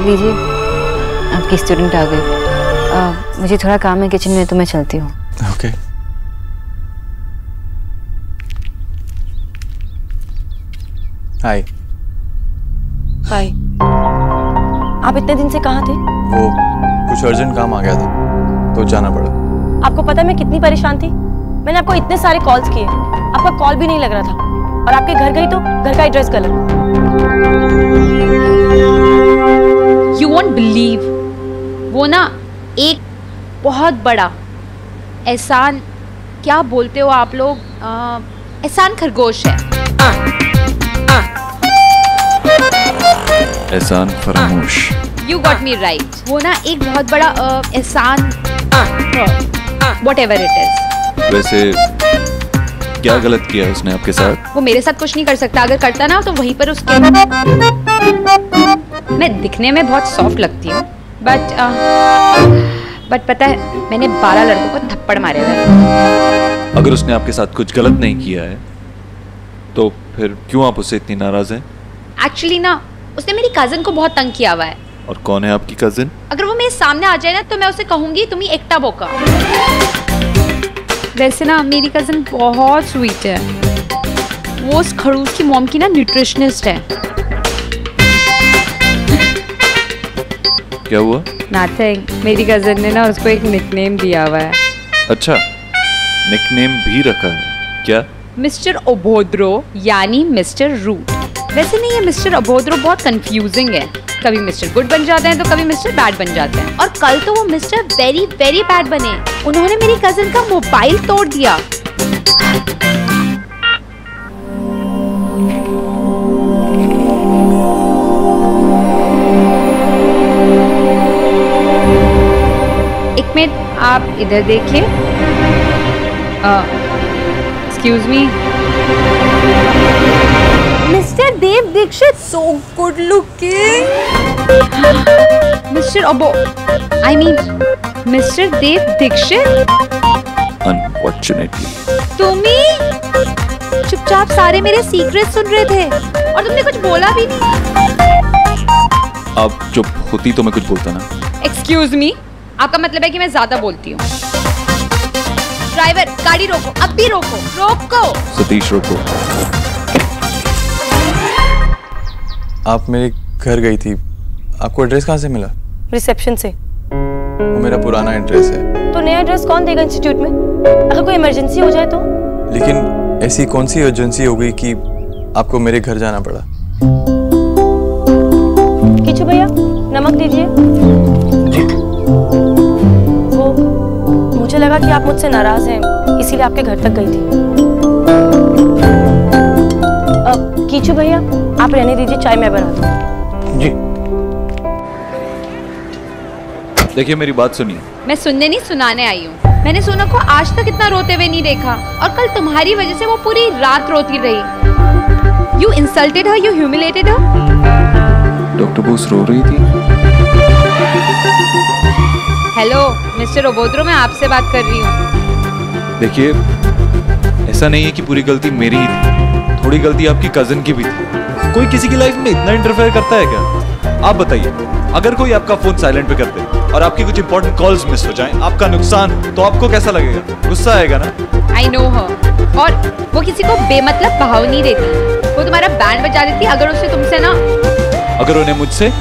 लीजिए, आपकी स्टूडेंट आ गई। मुझे थोड़ा काम है किचन में, तो मैं चलती हूँ। ओके। हाय। हाय। आप इतने दिन से कहाँ थे? वो कुछ अर्जेंट काम आ गया था तो जाना पड़ा। आपको पता है मैं कितनी परेशान थी? मैंने आपको इतने सारे कॉल्स किए, आपका कॉल भी नहीं लग रहा था। और आपके घर गई तो घर का एड्रेस गलत। You won't believe, वो ना एक बहुत बड़ा एहसान, क्या बोलते हो आप लोग, एहसान खरगोश है। एहसान फरामोश। You got me right। वो ना एक बहुत बड़ा एहसान, whatever it is। वैसे क्या गलत किया उसने आपके साथ? वो मेरे साथ कुछ नहीं कर सकता, अगर करता ना तो वहीं पर उसके। मैं दिखने में बहुत सॉफ्ट लगती हूँ, बट पता है मैंने 12 लड़कों को थप्पड़ मारे हुए। अगर उसने आपके साथ कुछ गलत नहीं किया है तो फिर क्यों आप उससे इतनी नाराज हैं? एक्चुअली ना उसने मेरी कजन को बहुत तंग किया हुआ है। और कौन है आपकी कजन? अगर वो मेरे सामने आ जाए ना तो मैं उसे कहूंगी तुम ही एकटा बोका। वैसे ना मेरी कजन बहुत स्वीट है, वो उस खड़ूस की मॉम की ना न्यूट्रिशनिस्ट है। क्या हुआ? नथिंग, मेरी कजन ने ना उसको एक निकनेम दिया हुआ है। अच्छा, निकनेम भी रखा है क्या? मिस्टर अभोद्रो यानी मिस्टर रूट। वैसे नहीं, ये मिस्टर अभोद्रो बहुत कंफ्यूजिंग है, कभी मिस्टर गुड बन जाते हैं तो कभी मिस्टर बैड बन जाते हैं। और कल तो वो मिस्टर वेरी वेरी बैड बने, उन्होंने मेरी कजन का मोबाइल तोड़ दिया। एक मिनट, आप इधर देखिए। Excuse me, mister Dev Dixit, so good looking. Mister I mean mister Dev Dixit. Unfortunately तुम्ही चुपचाप सारे मेरे सीक्रेट सुन रहे थे और तुमने कुछ बोला भी नहीं। अब चुप होती तो मैं कुछ बोलता ना। एक्सक्यूज मी, आपका मतलब है कि मैं ज्यादा बोलती हूँ? ड्राइवर, गाड़ी रोको, अब भी रोको, रोको। सतीश रोको। आप मेरे घर गई थी, आपको एड्रेस कहाँ से मिला? रिसेप्शन से। वो मेरा पुराना एड्रेस है। तो नया एड्रेस कौन देगा इंस्टीट्यूट में? अगर कोई इमरजेंसी हो जाए तो? लेकिन ऐसी कौन सी इमरजेंसी हो गई कि आपको मेरे घर जाना पड़ा? किचू भैया, नमक दीजिए। वो मुझे लगा कि आप मुझसे नाराज हैं, इसीलिए आपके घर तक गई थी। कीचू भैया, आप रहने दीजिए, चाय मैं बनाता हूँ। जी। देखिए मेरी बात सुनिए। मैं सुनने नहीं सुनाने आई हूँ। मैंने सोना को आज तक इतना रोते हुए नहीं देखा और कल तुम्हारी वजह से वो पूरी रात रोती रही। You insulted her, you humiliated her। Doctor Bose रो रही थी। हेलो मिस्टर अभोद्रो, मैं आपसे बात कर रही हूँ। देखिए ऐसा नहीं है कि पूरी गलती मेरी ही थी, थोड़ी गलती आपकी कजन की भी थी। कोई किसी की लाइफ में इतना इंटरफेयर करता है क्या? आप बताइए, अगर कोई आपका फोन साइलेंट पे कर दे और आपकी कुछ इंपॉर्टेंट कॉल्स मिस हो जाएं, आपका नुकसान हो, तो आपको कैसा लगेगा? गुस्सा आएगा ना? I know her। और वो किसी को बेमतलब भाव नहीं देती, वो तुम्हारा बैंड बजा देती अगर उसे तुमसे ना, अगर उन्हें मुझसे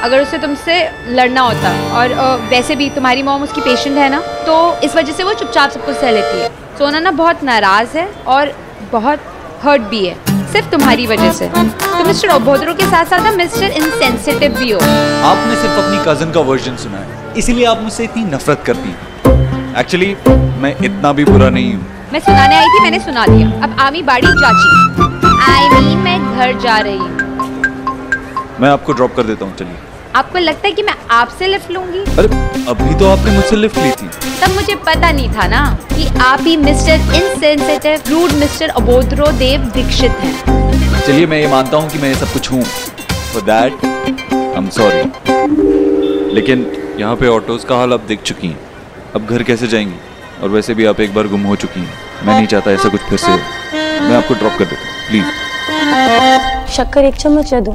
अगर उसे तुमसे लड़ना होता। और वैसे भी तुम्हारी मॉम उसकी पेशेंट है ना, तो इस वजह से वो चुपचाप सब कुछ सह लेती है। सोना ना बहुत नाराज है और बहुत हर्ट भी है, सिर्फ तुम्हारी वजह से। तो मिस्टर अभोद्रो के साथ साथ मिस्टर इनसेंसिटिव भी हो। आपने सिर्फ अपनी कजन का वर्जन सुना है, इसीलिए आप मुझसे इतनी नफरत करती हैं। एक्चुअली मैं इतना भी बुरा नहीं हूँ। मैं सुनाने आई थी, मैंने सुना दिया। अब आमी बाड़ी चाची, I mean मैं घर जा रही हूँ। मैं आपको ड्रॉप कर देता हूँ, चलिए। आपको लगता है कि मैं आपसे लिफ्ट लूंगी? अरे अभी तो आपने मुझसे लिफ्ट ली थी। तब मुझे पता नहीं था ना कि आप ही मिस्टर इनसेंसिटिव रूड मिस्टर अबोधरो देव दीक्षित हैं। चलिए मैं ये मानता हूँ कि मैं ये सब कुछ हूँ। For that I am sorry. लेकिन यहाँ पे ऑटोज का हाल अब दिख चुकी हैं। अब घर कैसे जाएंगी? और वैसे भी आप एक बार गुम हो चुकी हैं। मैं नहीं चाहता ऐसा कुछ फिर से हो। मैं आपको ड्रॉप कर देता हूँ प्लीज। शक्कर 1 चम्मच या 2?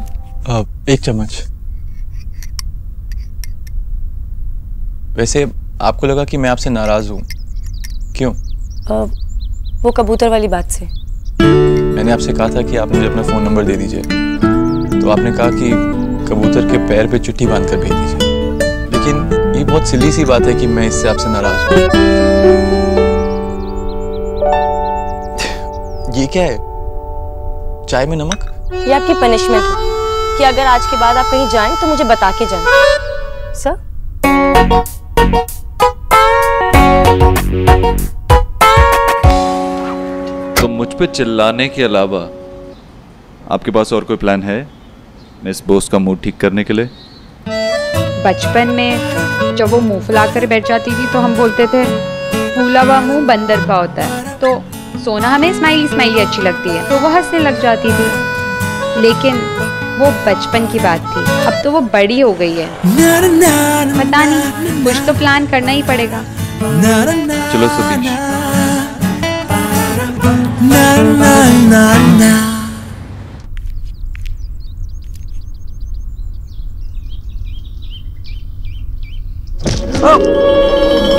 1 चम्मच। वैसे आपको लगा कि मैं आपसे नाराज हूँ, क्यों? वो कबूतर वाली बात से। मैंने आपसे कहा था कि आप मुझे अपना फ़ोन नंबर दे दीजिए, तो आपने कहा कि कबूतर के पैर पे चिट्ठी बांध कर भेज दीजिए। लेकिन ये बहुत सिली सी बात है कि मैं इससे आपसे नाराज हूँ। ये क्या है? चाय में नमक? ये आपकी पनिशमेंट है कि अगर आज के बाद आप कहीं जाएं तो मुझे बता के जाएं। सर? तो मुझ पे चिल्लाने के अलावा आपके पास और कोई प्लान है मिस बोस का मूड ठीक करने के लिए? बचपन में जब वो मुंह फुला कर बैठ जाती थी तो हम बोलते थे फूला हुआ मुंह बंदर का होता है। तो सोना हमें स्माइली स्माइली अच्छी लगती है तो वो हंसने लग जाती थी। लेकिन वो बचपन की बात थी, अब तो वो बड़ी हो गई है। पता नहीं, कुछ तो प्लान करना ही पड़ेगा। चलो सतीश।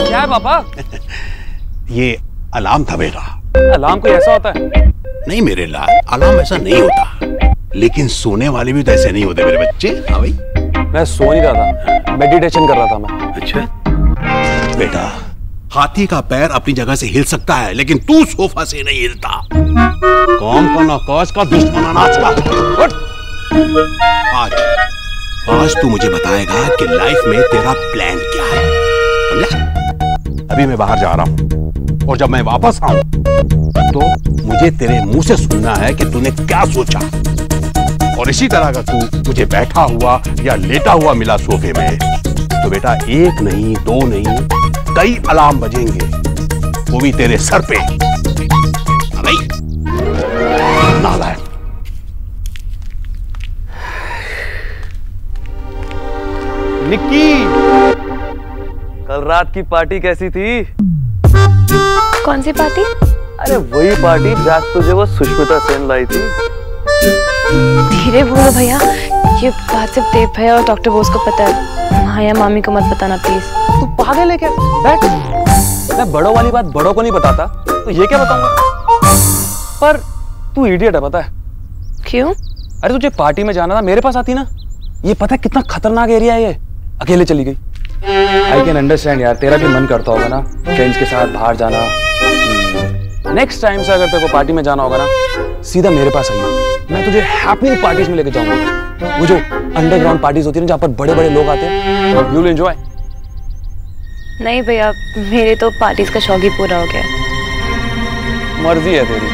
क्या है पापा? ये अलार्म था बेटा। अलार्म कोई ऐसा होता है? नहीं मेरे लाल, अलार्म ऐसा नहीं होता। लेकिन सोने वाले भी तो ऐसे नहीं होते मेरे बच्चे। हाँ भाई, मैं सो नहीं रहा था, मेडिटेशन कर रहा था मैं। अच्छा बेटा, हाथी का पैर अपनी जगह से हिल सकता है लेकिन तू सोफा से नहीं हिलता। कौन का नौकाश का दुश्मन अनाज का। आज तू मुझे बताएगा कि लाइफ में तेरा प्लान क्या है, समझा? अभी मैं बाहर जा रहा हूँ और जब मैं वापस आऊं तो मुझे तेरे मुंह से सुनना है कि तूने क्या सोचा। और इसी तरह का तू मुझे बैठा हुआ या लेटा हुआ मिला सोफे में तो बेटा 1 नहीं 2 नहीं कई अलार्म बजेंगे, वो भी तेरे सर पे। भाई नालायक। निक्की, कल रात की पार्टी कैसी थी? कौन सी पार्टी? अरे वही पार्टी जहाँ तुझे वो सुष्मिता सेन लाई थी। धीरे बोलो भैया, ये बात सिर्फ देव भैया और डॉक्टर बोस को पता है। माँ या मामी को मत बताना प्लीज। तू पागल है क्या? बैठ। मैं बड़ों वाली बात बड़ों को नहीं बताता तो ये क्या बताऊंगा? पर तू इडियट है, पता है क्यों? अरे तुझे पार्टी में जाना था, मेरे पास आती ना। ये पता है कितना खतरनाक एरिया है ये। अकेले चली गई। आई कैन अंडरस्टैंड यार, तेरा भी मन करता होगा ना फ्रेंड्स के साथ बाहर जाना। नेक्स्ट टाइम से अगर तेरे को पार्टी में जाना होगा ना, सीधा मेरे पास आइए, मैं तुझे हैपनिंग पार्टीज में लेके जाऊंगा। वो जो अंडरग्राउंड पार्टीज होती है ना, जहाँ पर बड़े बड़े लोग आते हैं। You will enjoy. नहीं भैया, मेरे तो पार्टीज का शौक ही पूरा हो गया। मर्जी है तेरी।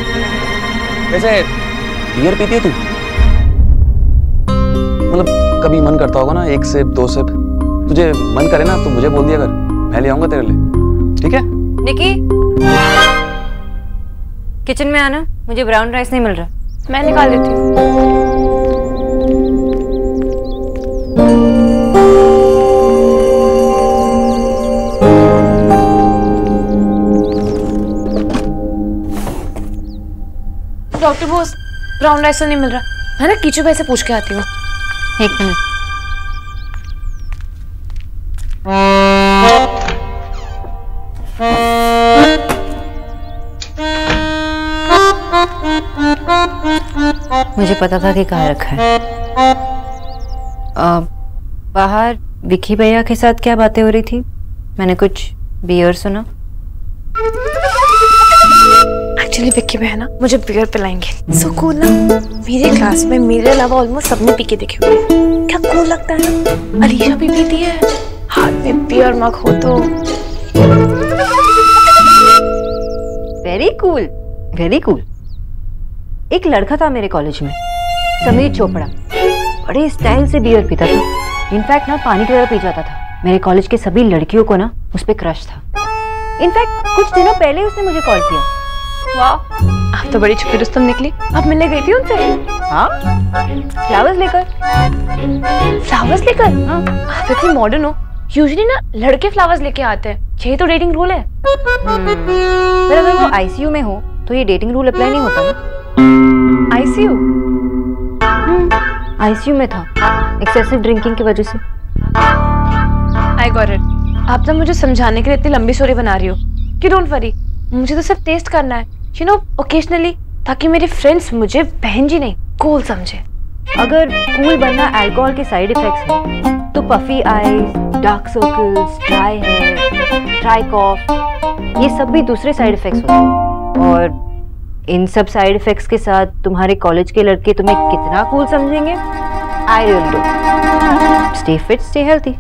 वैसे बियर पीती है तू? मतलब कभी मन करता होगा ना 1 सिप 2 सिप, तुझे मन करे ना तो मुझे बोल दिया कर, मैं ले आऊंगा तेरे लिए, ठीक है? निकी, किचन में आना, मुझे ब्राउन राइस नहीं मिल रहा। मैं निकाल देती हूँ। डॉक्टर बोस, ब्राउन राइस तो नहीं मिल रहा है ना? कीचू भाई से पूछ के आती हूँ। 1 मिनट। मुझे पता था कि कहाँ रखा है। बाहर विक्की भैया के साथ क्या बातें हो रही थी? मैंने कुछ बियर सुना। एक्चुअली विक्की भैया ना मुझे बियर पिलाएंगे। सो कूल ना। मेरे क्लास में मेरे अलावा ऑलमोस्ट सबने पी के देखे हुए हैं। क्या कूल लगता है ना? अलीशा भी पीती है। हाथ में बियर मग हो तो वेरी कूल, वेरी कूल। एक लड़का था मेरे कॉलेज में, समीर चोपड़ा, बड़े स्टाइल से बियर पीता था। इनफैक्ट ना पानी की तरह पी जाता था। मेरे कॉलेज के सभी लड़कियों को ना उस पर क्रश था। इनफैक्ट कुछ दिनों पहले उसने मुझे कॉल किया। वाह, आप तो बड़ी छुपी रुस्तम निकली। आप मिलने गई थी उनसे? हाँ, फ्लावर्स लेकर। फ्लावर्स लेकर? हाँ। आप इतनी मॉडर्न हो। यूजुअली ना लड़के फ्लावर्स लेके आते हैं, यही तो डेटिंग रूल है। पर अगर वो आईसीयू में हो तो ये डेटिंग रूल अप्लाई नहीं होता ना। आईसीयू? आईसीयू में था एक्सेसिव ड्रिंकिंग की वजह से। I got it. आप ना मुझे समझाने के लिए इतनी लंबी स्टोरी बना रही हो कि डोंट वरी, मुझे तो सिर्फ टेस्ट करना है, यू नो, ओकेजनली, ताकि मेरे फ्रेंड्स मुझे बहन जी नहीं कूल समझे। अगर कूल बनना अल्कोहल के साइड इफेक्ट्स हैं तो puffy eyes, dark circles, dry hair, dry cough, ये सब भी दूसरे साइड इफेक्ट्स होते हैं। और इन सब साइड इफेक्ट्स के साथ तुम्हारे कॉलेज के लड़के तुम्हें कितना कूल समझेंगे, I really don't. Stay fit, stay healthy.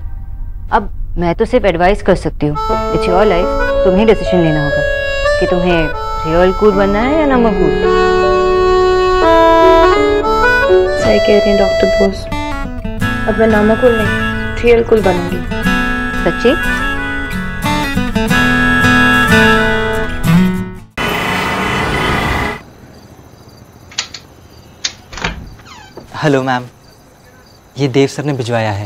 अब मैं तो सिर्फ एडवाइस कर सकती हूँ, इट्स योर लाइफ, तुम्हें डिसीजन लेना होगा कि तुम्हें रियल कूल बनना है या नमक कूल। सही कह रही हैं डॉक्टर बोस, अब मैं नमक कूल नहीं, रियल कूल बनूंगी। सच्ची? हेलो मैम, ये देव सर ने भिजवाया है।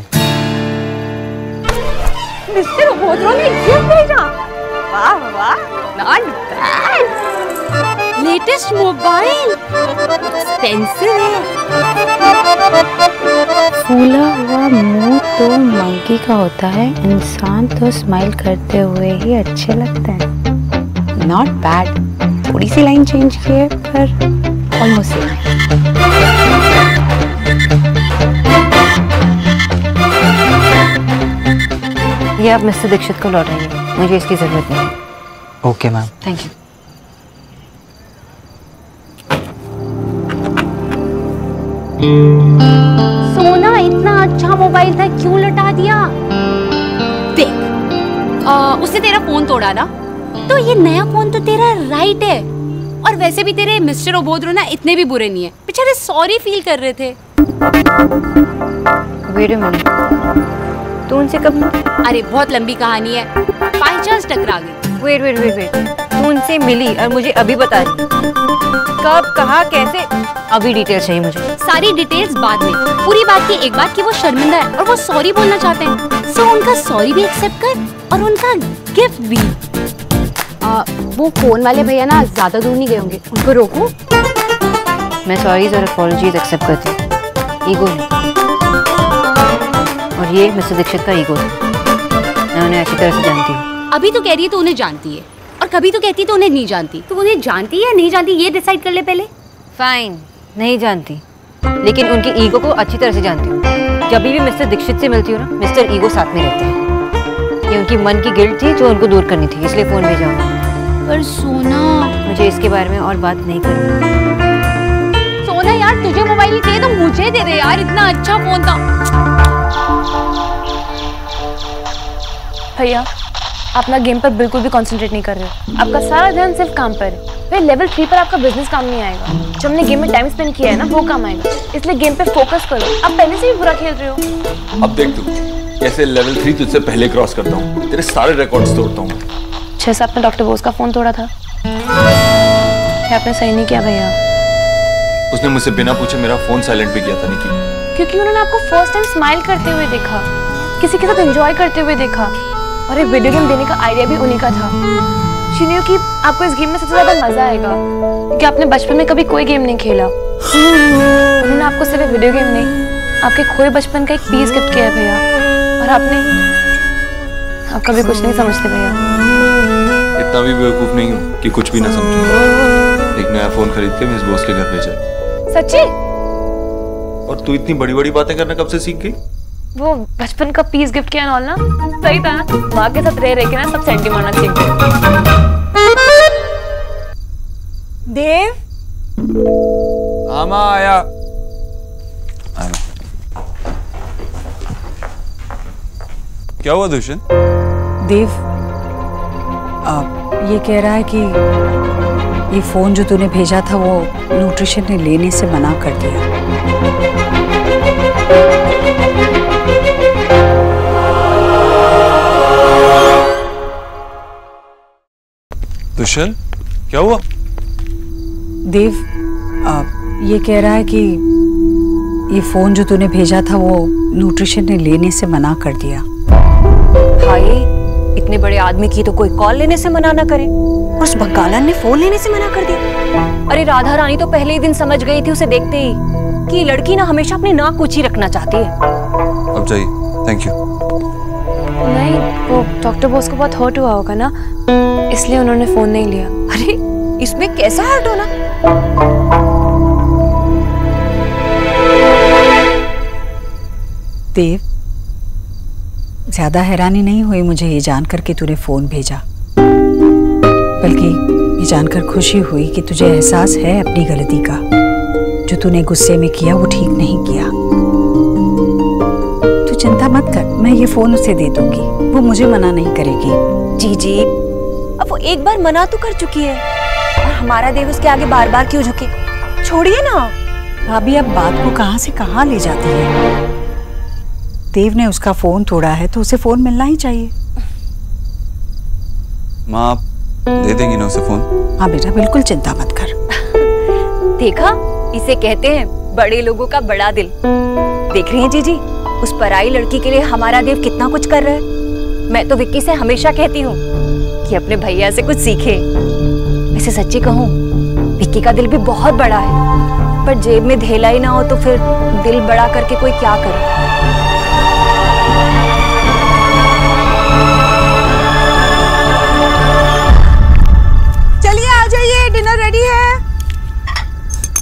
मिस्टर बोधरो ने गिफ्ट भेजा। वाह वाह, not bad. Latest mobile, expensive है। फूला हुआ मुंह तो मंकी का होता है, इंसान तो स्माइल करते हुए ही अच्छे लगते हैं। नॉट बैड, थोड़ी सी लाइन चेंज की है पर ऑलमोस्ट सेम है। ये आप मिस्टर दीक्षित को लौटाइए, मुझे इसकी जरूरत नहीं है। Okay ma'am. Thank you. सोना, इतना अच्छा मोबाइल था, क्यों लौटा दिया? देख, उसने तेरा फोन तोड़ा ना, तो ये नया फोन तो तेरा राइट है। और वैसे भी तेरे मिस्टर ओबोद्रो ना इतने भी बुरे नहीं है, बेचारे सॉरी फील कर रहे थे। वेट अ मिनट, तू उनसे कब? अरे बहुत लंबी कहानी है, बाय चांस टकरा गई। वेट वेट वेट वेट, तू उनसे मिली और मुझे अभी बता रही? कब, कहाँ, कैसे? अभी डिटेल चाहिए मुझे। सारी डिटेल्स बाद में। पूरी बात की एक बात कि वो शर्मिंदा है और वो सॉरी बोलना चाहते हैं। सो उनका सॉरी भी एक्सेप्ट कर और उनका गिफ्ट भी। वो फोन वाले भैया ना ज्यादा दूर नहीं गए होंगे, उनको रोको। मैं सॉरीज और अपॉलजीज एक्सेप्ट करती हूँ, ईगो नहीं। और ये मिस्टर दीक्षित का ईगो है, मैं उन्हें अच्छी तरह से जानती हूँ। अभी तो कह रही है तो उन्हें जानती है, और कभी तो कहती है तो उन्हें नहीं जानती। तो उन्हें जानती है या नहीं जानती, ये डिसाइड कर ले पहले। फाइन, नहीं जानती, लेकिन उनकी ईगो को अच्छी तरह से जानती हूँ। जब भी मिस्टर दीक्षित से मिलती हूँ ना, मिस्टर ईगो साथ में रहते हैं। ये उनकी मन की गिल्ट थी जो उनको दूर करनी थी, इसलिए फोन भेजा हूँ। पर सोना, मुझे इसके बारे में और बात नहीं करनी। सोना यार, तुझे मोबाइल ही चाहिए तो मुझे दे दे यार, इतना अच्छा फोन था। भैया, आप ना गेम पर बिल्कुल भी कंसंट्रेट नहीं कर रहे हो, आपका सारा ध्यान सिर्फ काम पर है। फिर लेवल 3 पर आपका बिजनेस काम नहीं आएगा। जो हमने गेम में टाइम स्पेंड किया है ना, वो काम आएगा। इसलिए गेम पे फोकस करो, आप पहले से भी बुरा खेल रहे हो। अब देख तू कैसे लेवल 3 तुझसे पहले क्रॉस करता हूँ, तेरे सारे रिकॉर्ड्स तोड़ता हूँ। 6 आपने डॉक्टर बोस का फोन तोड़ा था, आपने सही नहीं किया भैया। उसने मुझसे बिना पूछे मेरा फोन साइलेंट भी किया था निकी, क्योंकि उन्होंने आपको फर्स्ट टाइम स्माइल करते हुए देखा, किसी के साथ एंजॉय करते हुए देखा, और एक वीडियो गेम देने का आइडिया भी उन्हीं का था। शीनियो कि आपको इस गेम में सबसे ज्यादा मजा आएगा, क्योंकि आपने बचपन में कभी कोई गेम नहीं खेला। उन्होंने आपको सिर्फ वीडियो गेम नहीं, आपके खोए बचपन का एक पीस गिफ्ट किया है भैया, और आप कभी कुछ नहीं समझते भैया। इतना भी बेवकूफ नहीं हूँ कि कुछ भी ना समझूं। एक नया फोन खरीद के मिस बॉस के घर भेजा। सच्ची? और तू इतनी बड़ी बड़ी बातें करना कब से सीख गई? वो बचपन का पीस गिफ्ट किया नॉल ना, सही था ना। माँ के साथ रह के ना सब सेंटी मारना सीख गए। देव, आमा आया। क्या हुआ दुष्यंत? देव, ये कह रहा है कि ये फोन जो तूने भेजा था वो न्यूट्रिशन ने लेने से मना कर दिया। कुशल, क्या हुआ? देव, ये कह रहा है कि ये फोन जो तूने भेजा था वो न्यूट्रिशन ने लेने से मना कर दिया। भाई, इतने बड़े आदमी की तो कोई कॉल लेने से मना ना करे, और उस बंगालन ने फोन लेने से मना कर दिया। अरे राधा रानी तो पहले ही दिन समझ गई थी उसे देखते ही कि लड़की ना हमेशा अपनी नाक ऊंची रखना चाहती है। अब जाइए, थैंक यू। नहीं, वो डॉक्टर बोस को बहुत हर्ट हुआ होगा ना, इसलिए उन्होंने फोन नहीं लिया। अरे इसमें कैसा हर्ट होना? देव, ज्यादा हैरानी नहीं हुई मुझे ये जानकर कि तूने फोन भेजा, बल्कि ये जानकर खुशी हुई कि तुझे एहसास है अपनी गलती का। जो तूने गुस्से में किया वो ठीक नहीं किया। तू चिंता मत कर, मैं ये फोन उसे दे दूंगी, वो मुझे मना नहीं करेगी। जी, अब वो एक बार मना तो कर चुकी है, और हमारा देव उसके आगे बार बार क्यों झुके? छोड़िए ना। भाभी, अब बात को कहां से कहां ले जाती है। देव ने उसका फोन तोड़ा है तो उसे फोन मिलना ही चाहिए। माँ, आप दे देंगी ना उसे फोन? हाँ बेटा, बिल्कुल चिंता मत कर। देखा, इसे कहते हैं बड़े लोगों का बड़ा दिल। देख रही हैं जीजी, उस पराई लड़की के लिए हमारा देव कितना कुछ कर रहा है। मैं तो विक्की से हमेशा कहती हूँ कि अपने भैया से कुछ सीखे। वैसे सच्ची कहूँ, विक्की का दिल भी बहुत बड़ा है, पर जेब में धेला ही ना हो तो फिर दिल बड़ा करके कोई क्या करे। चलिए आ जाइए, डिनर रेडी है।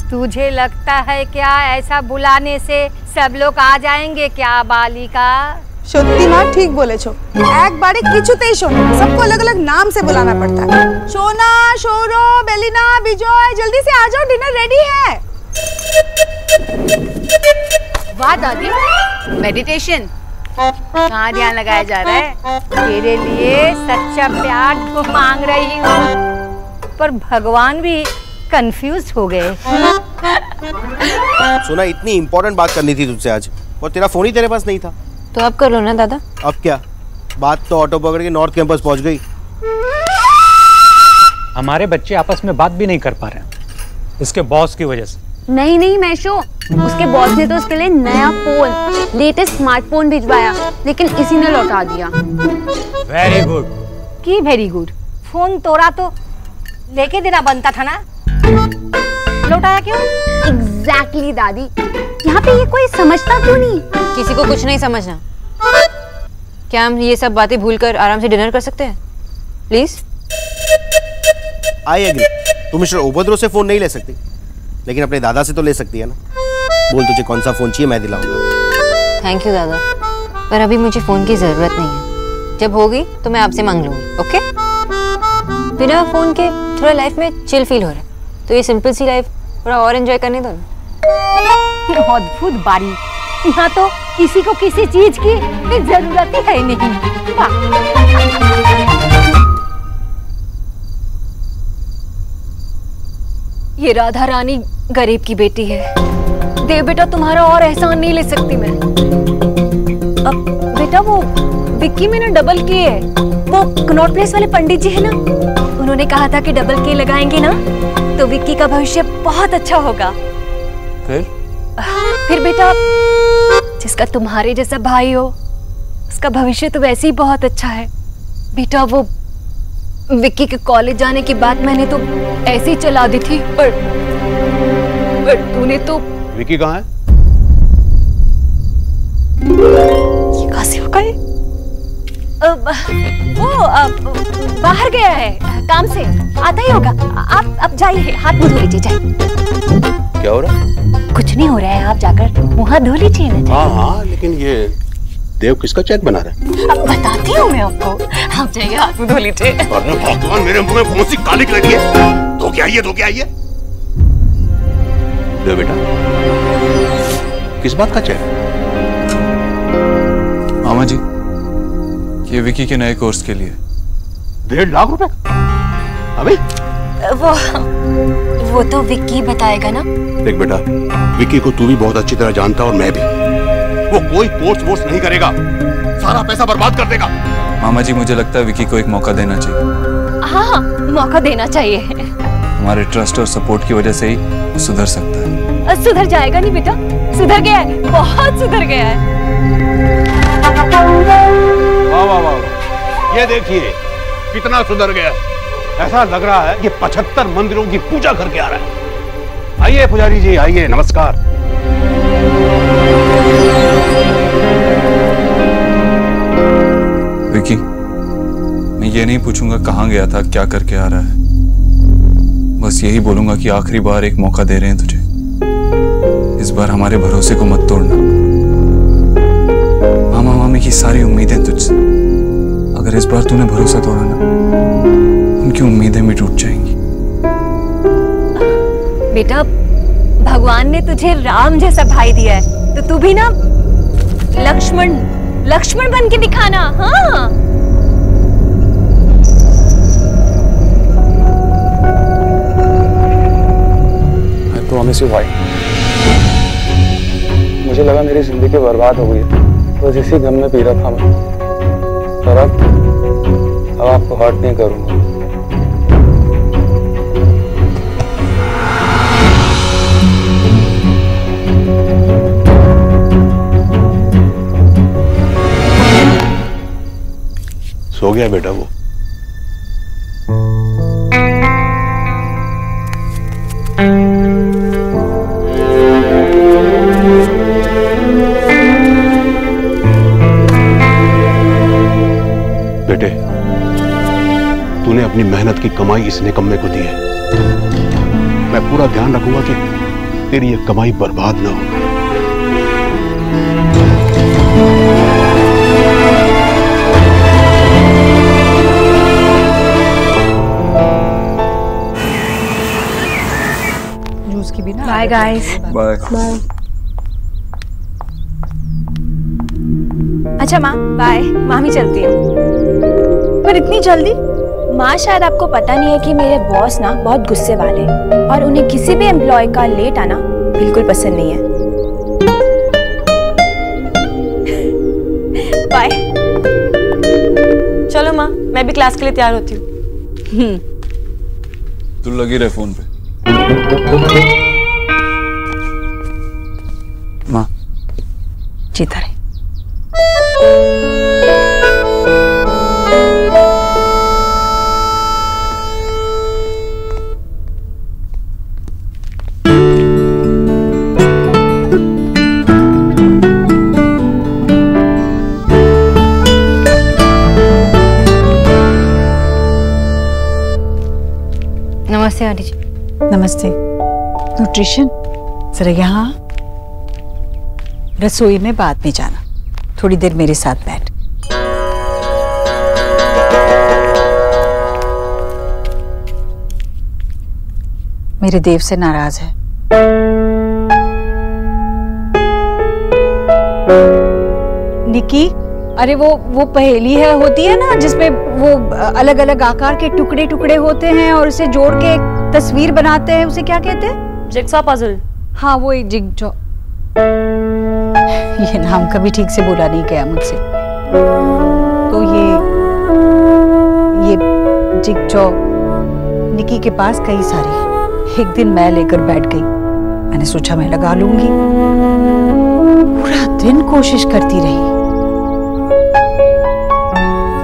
तुझे लगता है क्या ऐसा बुलाने से सब लोग आ जाएंगे क्या बालिका? সত্যি মা ঠিক বলেছো, একবারে কিছুতেই শোনে না, सबको अलग अलग नाम से बुलाना पड़ता है। सोना, सौरभ, बेलिना, विजय, जल्दी से आ जाओ, डिनर रेडी है। वाह दादी, मेडिटेशन कहाँ ध्यान लगाया जा रहा है? तेरे लिए सच्चा प्यार तो मांग रही हूँ, पर भगवान भी कंफ्यूज हो गए। सुना, इतनी इंपॉर्टेंट बात करनी थी तुझसे आज, और तेरा फोन ही तेरे पास नहीं था। तो अब कर लो ना दादा। अब क्या बात, तो ऑटो पकड़ के नॉर्थ कैंपस पहुंच गई। हमारे बच्चे आपस में बात भी नहीं कर पा रहे हैं, इसके बॉस की वजह से। नहीं नहीं मैशो, उसके बॉस ने तो उसके लिए नया फोन, लेटेस्ट स्मार्टफोन भिजवाया, लेकिन इसी ने लौटा दिया। Very good. की वेरी गुड? फोन तोड़ा तो लेके देना बनता था ना, लौटाया क्यों? एग्जैक्टली दादी, यहाँ पे ये कोई समझता क्यों नहीं? किसी को कुछ नहीं समझना। क्या हम ये सब बातें भूलकर आराम से डिनर कर सकते हैं प्लीज? I agree. तुम मिस्टर ओबद्रो से फोन नहीं ले सकती, लेकिन अपने दादा से तो ले सकती है ना। बोल तुझे कौन सा फोन चाहिए, मैं दिलाऊंगा। थैंक यू दादा, पर अभी मुझे फोन की जरूरत नहीं है। जब होगी तो मैं आपसे मांग लूंगी, ओके? बिना फोन के थोड़ा लाइफ में चिल फील हो रहा है, तो ये सिंपल सी लाइफ थोड़ा और एंजॉय करने दो ना। अद्भुत बारी, यहाँ तो किसी को किसी चीज की जरूरत ही है नहीं। वाह। ये राधा रानी गरीब की बेटी है। देव बेटा, तुम्हारा और एहसान नहीं ले सकती मैं। अब बेटा, वो विक्की में ना डबल के है, वो कनॉट प्लेस वाले पंडित जी है ना, उन्होंने कहा था कि डबल के लगाएंगे ना तो विक्की का भविष्य बहुत अच्छा होगा। फिर बेटा, जिसका तुम्हारे जैसा भाई हो उसका भविष्य तो वैसे ही बहुत अच्छा है। बेटा, वो विक्की के कॉलेज जाने की बात मैंने तो ऐसे ही चला दी थी, पर तूने तो। विक्की कहाँ है? ये कहाँ से होगा? वो बाहर गया है काम से, आता ही होगा। आप अब जाइए, हाथ मुंह धो लीजिए, जाइए। क्या हो रहा है? कुछ नहीं हो रहा है, आप जाकर मुंह हाथ धो लीजिए ना। हाँ, लेकिन ये देव किसका चैट बना रहा है? अब बताती हूँ मैं आपको, आप जाइए, हाथ मुंह धो लीजिए। अरे भगवान, मेरे मुंह में कौन सी काली लगी है? धो के आइए, धो के आइए। देव बेटा, किस बात का चैट? मामा जी, ये विकी के नए कोर्स के लिए। 1.5 लाख रुपए? अबे वो तो विक्की बताएगा ना। देख बेटा, विक्की को तू भी बहुत अच्छी तरह जानता और मैं भी। वो कोई कोर्स वोर्स नहीं करेगा, सारा पैसा बर्बाद कर देगा। मामा जी, मुझे लगता है विक्की को एक मौका देना चाहिए। हाँ, मौका देना चाहिए। हमारे ट्रस्ट और सपोर्ट की वजह से ही वो सुधर सकता है। सुधर जाएगा नहीं बेटा, सुधर गया है, बहुत सुधर गया है। वाह वाह वाह, ये देखिए कितना सुधर गया। ऐसा लग रहा है कि 75 मंदिरों की पूजा करके आ रहा है। आइए पुजारी जी, आइए, नमस्कार। विकी, मैं ये नहीं पूछूंगा कहाँ गया था, क्या करके आ रहा है। बस यही बोलूंगा कि आखिरी बार एक मौका दे रहे हैं तुझे। इस बार हमारे भरोसे को मत तोड़ना। मामा मामी की सारी उम्मीदें तुझसे, अगर इस बार तूने भरोसा तोड़ा ना, उनकी उम्मीदें भी टूट जाएंगी। बेटा, भगवान ने तुझे राम जैसा भाई दिया है, तो तू भी ना लक्ष्मण बन के दिखाना। हाँ, I promise you why? मुझे लगा मेरी जिंदगी बर्बाद हो गई है, बस इसी गम में पी रहा था मैं। और अब आपको हर्ट नहीं करूंगा। सो गया बेटा वो? बेटे, तूने अपनी मेहनत की कमाई इस निकम्मे को दी है। मैं पूरा ध्यान रखूंगा कि तेरी ये कमाई बर्बाद ना हो। Bye guys. बाय। अच्छा माँ, बाय। मामी चलती है। पर इतनी जल्दी? माँ, शायद आपको पता नहीं है कि मेरे बॉस ना बहुत गुस्से वाले हैं और उन्हें किसी भी एम्प्लॉय का लेट आना बिल्कुल पसंद नहीं है। बाय। चलो माँ, मैं भी क्लास के लिए तैयार होती हूँ। तू लगी रहे फोन पे। माँ, जीता रहे। नमस्ते आंटी जी। नमस्ते। न्यूट्रिशन, जरा यहाँ रसोई में बाद में जाना, थोड़ी देर मेरे साथ बैठ। मेरे देव से नाराज है। निकी, अरे वो पहेली है होती है ना, जिसमें वो अलग अलग आकार के टुकड़े टुकड़े होते हैं और उसे जोड़ के एक तस्वीर बनाते हैं, उसे क्या कहते हैं? Jigsaw puzzle. हाँ, वो एक जिगजॉ। ये नाम कभी ठीक से बोला नहीं गया मुझसे। तो ये जिगजॉ निकी के पास कई सारी। एक दिन मैं लेकर बैठ गई, मैंने सोचा मैं लगा लूंगी। पूरा दिन कोशिश करती रही,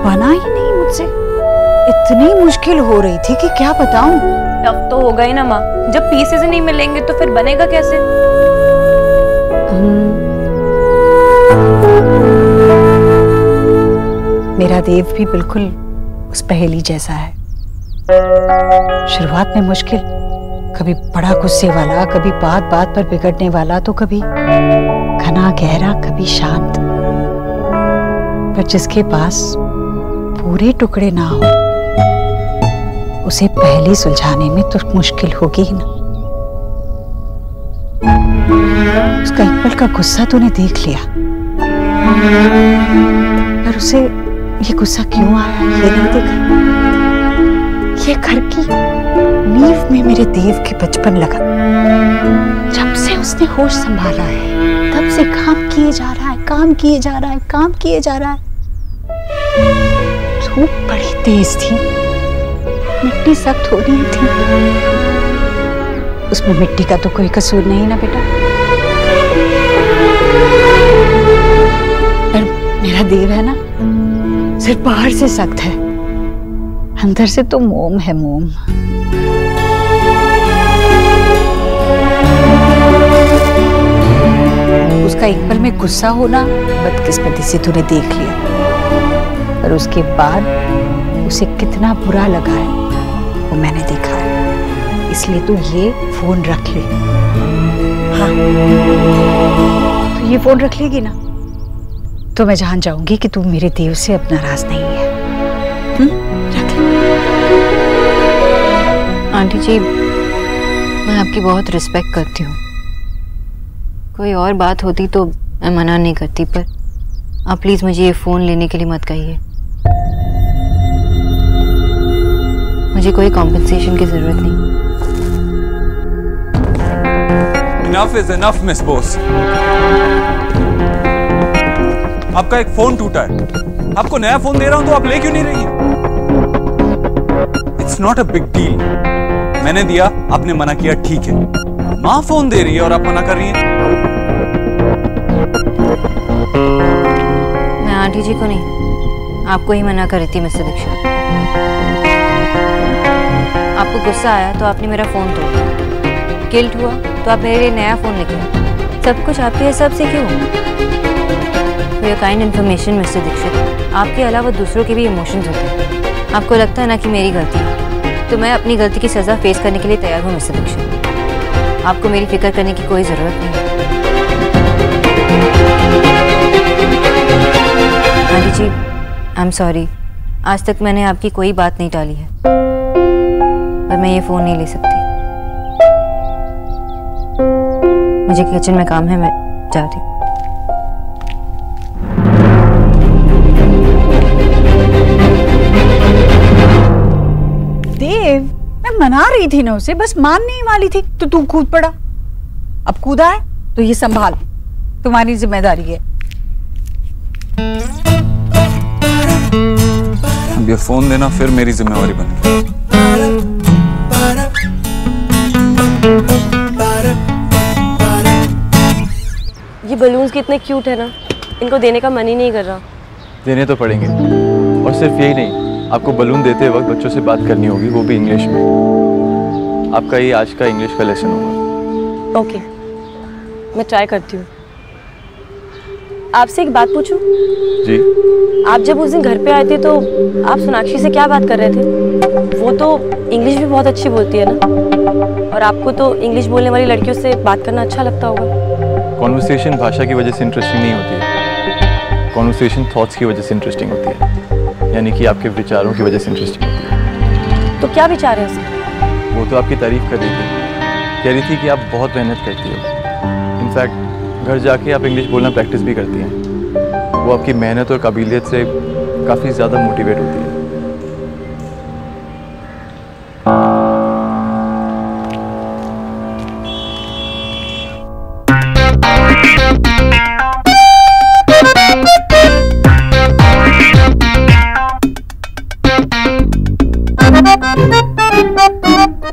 बना ही नहीं मुझसे। इतनी मुश्किल हो रही थी कि क्या बताऊं। टफ तो होगा ही ना माँ, जब पीसेस नहीं मिलेंगे तो फिर बनेगा कैसे? मेरा देव भी बिल्कुल उस पहेली जैसा है। शुरुआत में मुश्किल, कभी बड़ा गुस्से वाला, कभी बात बात पर बिगड़ने वाला, तो कभी घना गहरा, कभी शांत। पर जिसके पास पूरे टुकड़े ना हो, उसे पहले सुलझाने में तो मुश्किल होगी ही ना। उसका एक पल का गुस्सा तूने देख लिया, पर उसे ये गुस्सा क्यों आया ये नहीं देखा। ये घर की नींव में मेरे देव के बचपन लगा। जब से उसने होश संभाला है, तब से काम किए जा रहा है, काम किए जा रहा है, काम किए जा रहा है। धूप बड़ी तेज थी, मिट्टी सख्त हो रही थी, उसमें मिट्टी का तो कोई कसूर नहीं ना बेटा। पर मेरा देव है ना, सिर्फ बाहर से सख्त है, अंदर से तो मोम है, मोम। उसका एक पल में गुस्सा होना बदकिस्मती से तूने देख लिया, पर उसके बाद उसे कितना बुरा लगा है वो मैंने देखा है। इसलिए तू ये फोन रख ले। हाँ, तो ये फोन रख लेगी ना तो मैं जान जाऊंगी कि तू मेरे देव से अब नाराज नहीं है। रख ले। आंटी जी, मैं आपकी बहुत रिस्पेक्ट करती हूँ। कोई और बात होती तो मैं मना नहीं करती, पर आप प्लीज मुझे ये फोन लेने के लिए मत कहिए। मुझे कोई कॉम्पेंसेशन की जरूरत नहीं। Enough is enough, miss Bose. आपका एक फोन टूटा है, आपको नया फोन दे रहा हूं तो आप ले क्यों नहीं रही? It's not a big deal। मैंने दिया, आपने मना किया, ठीक है। माँ फोन दे रही है और आप मना कर रही हैं। मैं आंटी जी को नहीं, आपको ही मना कर रही थी मिस्टर दीक्षित। आपको गुस्सा आया तो आपने मेरा फोन तोड़ दिया, गिल्ट हुआ तो आप मेरे लिए नया फोन लेके आए। सब कुछ आपके हिसाब से क्यों? For your kind information mister Dixit, आपके अलावा दूसरों के भी इमोशंस होते हैं। आपको लगता है ना कि मेरी गलती है, तो मैं अपनी गलती की सजा फेस करने के लिए तैयार हूँ मिस्टर दीक्षित। आपको मेरी फिक्र करने की कोई जरूरत नहीं है। Aunty ji, I am sorry, आज तक मैंने आपकी कोई बात नहीं टाली है, पर मैं ये फोन नहीं ले सकती। मुझे किचन में काम है, मैं जाती हूँ। देव, मैं मना रही थी ना उसे, बस मान नहीं वाली थी तो तू कूद पड़ा। अब कूदा है तो ये संभाल, तुम्हारी जिम्मेदारी है। अब ये फोन देना फिर मेरी जिम्मेवारी बन गई। ये बलून्स कितने क्यूट है ना, इनको देने का मन ही नहीं कर रहा। देने तो पड़ेंगे, और सिर्फ यही नहीं, आपको बलून देते वक्त बच्चों से बात करनी होगी, वो भी इंग्लिश में। आपका ये आज का इंग्लिश का लेसन होगा। ओके, मैं ट्राई करती हूँ। आपसे एक बात पूछूं? जी। आप जब उस दिन घर पे आए थे तो आप सोनाक्षी से क्या बात कर रहे थे? वो तो इंग्लिश भी बहुत अच्छी बोलती है ना, और आपको तो इंग्लिश बोलने वाली लड़कियों से बात करना अच्छा लगता होगा। कॉन्वर्सेशन भाषा की वजह से इंटरेस्टिंग नहीं होती है, कॉन्वर्सेशन थॉट्स की वजह से इंटरेस्टिंग होती है, यानी कि आपके विचारों की वजह से इंटरेस्टिंग होती है। तो क्या विचार है उसके? वो तो आपकी तारीफ कर रही थी, कह रही थी कि आप बहुत मेहनत करती हो। इनफैक्ट घर जाके आप इंग्लिश बोलना प्रैक्टिस भी करती हैं। वो आपकी मेहनत और काबिलियत से काफ़ी ज़्यादा मोटिवेट होती है।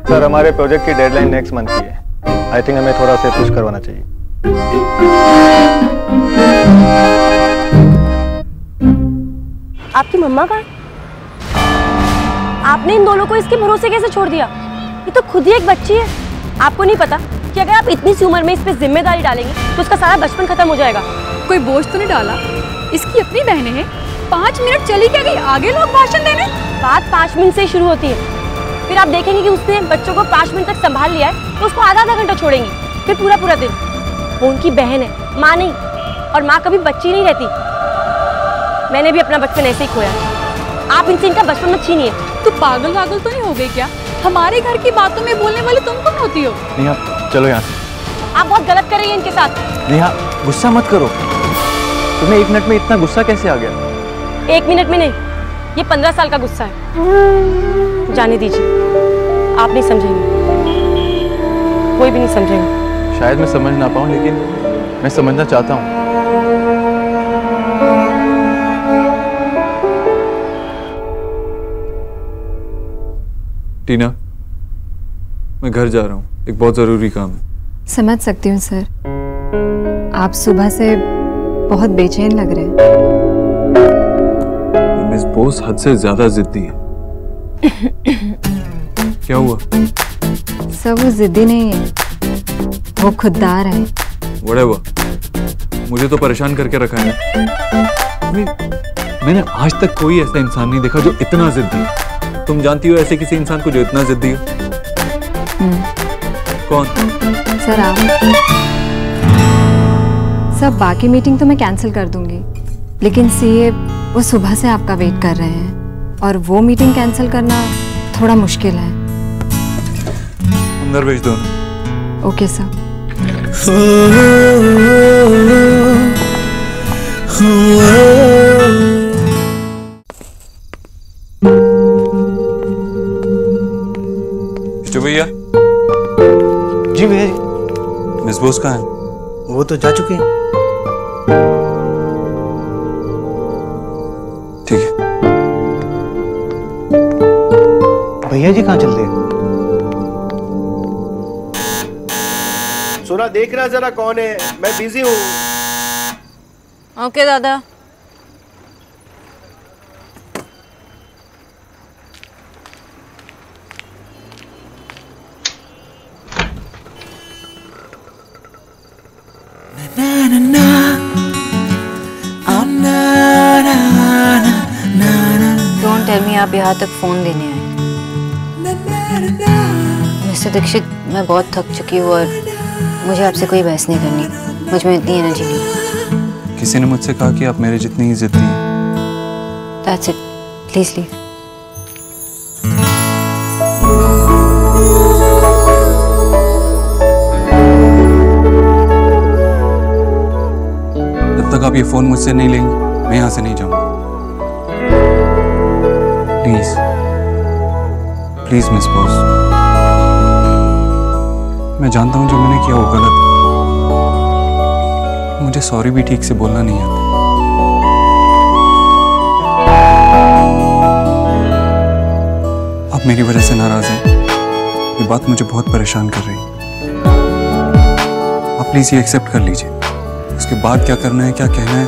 सर, हमारे प्रोजेक्ट की डेडलाइन नेक्स्ट मंथ की है। आई थिंक हमें थोड़ा सा पुश करवाना चाहिए। आपकी मम्मा कहाँ? आपने इन दोनों को इसके भरोसे कैसे छोड़ दिया? ये तो खुद ही एक बच्ची है। आपको नहीं पता कि अगर आप इतनी सी उम्र में इस पे जिम्मेदारी डालेंगे तो उसका सारा बचपन खत्म हो जाएगा। कोई बोझ तो नहीं डाला? इसकी अपनी बहनें हैं, 5 मिनट चली क्या गई, आगे लोग भाषण देने। बात 5 मिनट से ही शुरू होती है, फिर आप देखेंगे कि उसने बच्चों को 5 मिनट तक संभाल लिया है तो उसको आधा घंटा छोड़ेंगी, फिर पूरा दिन। वो उनकी बहन है, माँ नहीं, और माँ कभी बच्ची नहीं रहती। मैंने भी अपना बचपन ऐसे ही खोया। आप इनसे इनका बचपन मत छीनिए। तू पागल तो नहीं हो गई क्या? हमारे घर की बातों में बोलने वाली तुम कौन होती हो? नेहा, चलो यहाँ से। आप बहुत गलत कर रही हैं इनके साथ। नेहा, गुस्सा मत करो। तुम्हें 1 मिनट में इतना गुस्सा कैसे आ गया? 1 मिनट में नहीं, ये 15 साल का गुस्सा है। जाने दीजिए, आप नहीं समझेंगे, कोई भी नहीं समझेंगे। शायद मैं समझ ना पाऊँ, लेकिन मैं समझना चाहता हूँ। टीना, मैं घर जा रहा हूँ, एक बहुत जरूरी काम है। समझ सकती हूँ सर, आप सुबह से बहुत बेचैन लग रहे हैं। मिस बोस हद से ज्यादा जिद्दी है। क्या हुआ? सर वो जिद्दी नहीं है, वो खुददार है। Whatever, मुझे तो परेशान करके रखा है। मैंने आज तक कोई ऐसा इंसान नहीं देखा जो इतना जिद्दी है। तुम जानती हो ऐसे किसी इंसान को जो इतना जिद्दी हो? कौन? सर आप। सर बाकी मीटिंग तो मैं कैंसिल कर दूंगी, लेकिन सीए वो सुबह से आपका वेट कर रहे हैं और वो मीटिंग कैंसिल करना थोड़ा मुश्किल है। अंदर भेज दो। Okay sir. भैया। जी भैया जी। मिस बोस कहाँ है? वो तो जा चुके हैं। ठीक है। भैया जी कहाँ चल रहे हैं? सोना देखना जरा कौन है, मैं बिजी हूँ। ओके दादा। डोंट टेल मी आप यहाँ तक फोन देने आए। मिस्टर दीक्षित, मैं बहुत थक चुकी हूँ और मुझे आपसे कोई बहस नहीं करनी। मुझ में इतनी एनर्जी नहीं। किसी ने मुझसे कहा कि आप मेरे जितनी ही जिद्दी हैं। That's it. Please leave. जब तक आप ये फोन मुझसे नहीं लेंगे, मैं यहाँ से नहीं जाऊंगा। Please, please miss boss. मैं जानता हूँ जो मैंने किया वो गलत है। मुझे सॉरी भी ठीक से बोलना नहीं आता। आप मेरी वजह से नाराज हैं। ये बात मुझे बहुत परेशान कर रही है। आप प्लीज ये एक्सेप्ट कर लीजिए। उसके बाद क्या करना है, क्या कहना है,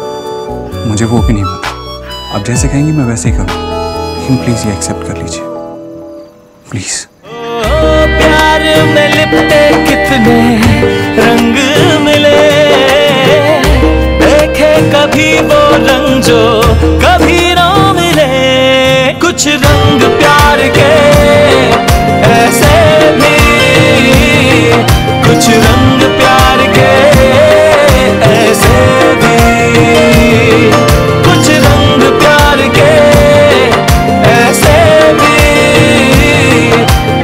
मुझे वो भी नहीं पता। आप जैसे कहेंगी मैं वैसे ही करूँ, लेकिन प्लीज ये एक्सेप्ट कर लीजिए, प्लीज। प्यार में लिपटे कितने रंग मिले, देखे कभी वो रंग जो कभी ना मिले। कुछ रंग प्यार के ऐसे भी, कुछ रंग प्यार के ऐसे भी, कुछ रंग प्यार के ऐसे भी,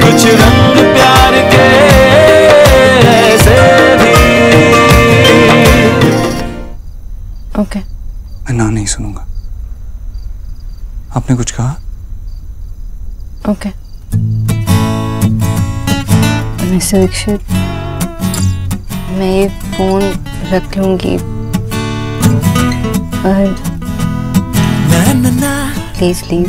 कुछ रंग प्यार के ऐसे भी। ओके। मैं ना नहीं सुनूंगा। आपने कुछ कहा? ओके। मिस्टर दीक्षित, मैं ये फोन रख लूंगी, पर please leave.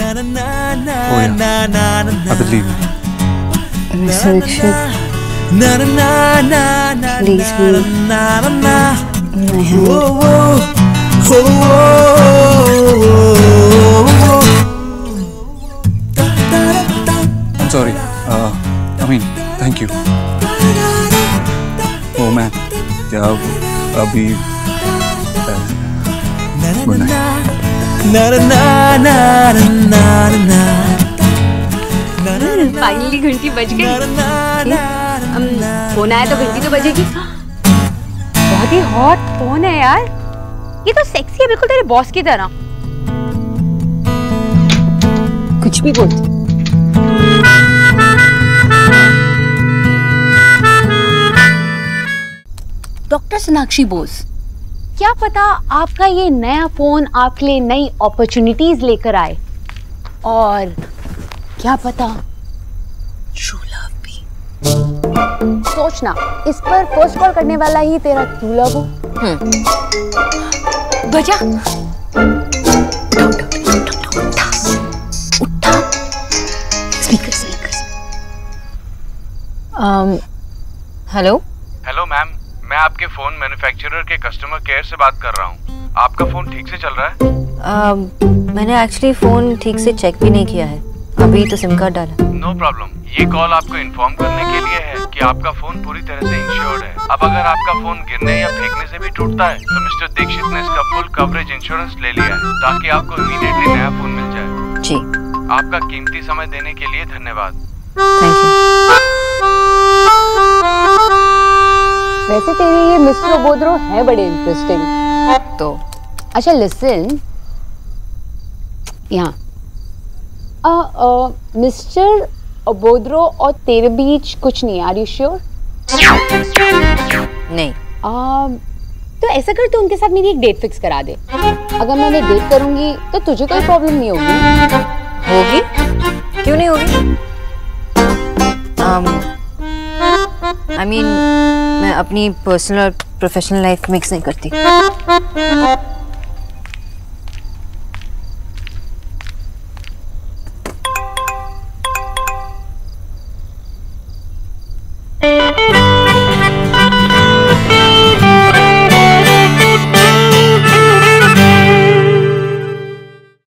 Mister Dixit, please I'm sorry. I mean, thank you. Oh man, क्या अभी गुड नाइट। फाइनली घंटी बज गई। फोन आया तो घंटी तो बजेगी। बहुत ही हॉट फोन है यार, ये तो सेक्सी है बिल्कुल तेरे बॉस की तरह। कुछ भी बोलती। डॉक्टर सोनाक्षी बोस, क्या पता आपका ये नया फोन आपके लिए नई अपॉर्चुनिटीज लेकर आए, और क्या पता ट्रू लव भी। सोचना, इस पर फर्स्ट कॉल करने वाला ही तेरा ट्रू लव हो। बजा। उठा स्पीकर से। हेलो हेलो मैम, मैं आपके फोन मैन्युफैक्चरर के कस्टमर केयर से बात कर रहा हूँ। आपका फोन ठीक से चल रहा है? मैंने एक्चुअली फ़ोन ठीक से चेक भी नहीं किया है, अभी तो सिम कार्ड डाला। नो प्रॉब्लम, ये कॉल आपको इन्फॉर्म करने के लिए है कि आपका फोन पूरी तरह से इंश्योर्ड है। अब अगर आपका फोन गिरने या फेंकने से भी टूटता है तो मिस्टर दीक्षित ने इसका फुल कवरेज इंश्योरेंस ले लिया है ताकि आपको इमीडिएटली नया फोन मिल जाए। जी। आपका कीमती समय देने के लिए धन्यवाद। Thank you. वैसे तेरे ये मिस्टर अबोधरो है बड़े इंटरेस्टिंग तो। अच्छा लिसन, यहाँ मिस्टर अबोधरो और तेरे बीच कुछ नहीं है, आर यू श्योर? नहीं। तो ऐसा कर, तू उनके साथ मेरी एक डेट फिक्स करा दे। अगर मैं उन्हें डेट करूंगी तो तुझे कोई प्रॉब्लम नहीं होगी। होगी? क्यों नहीं होगी? I mean, मैं अपनी पर्सनल और प्रोफेशनल लाइफ मिक्स नहीं करती।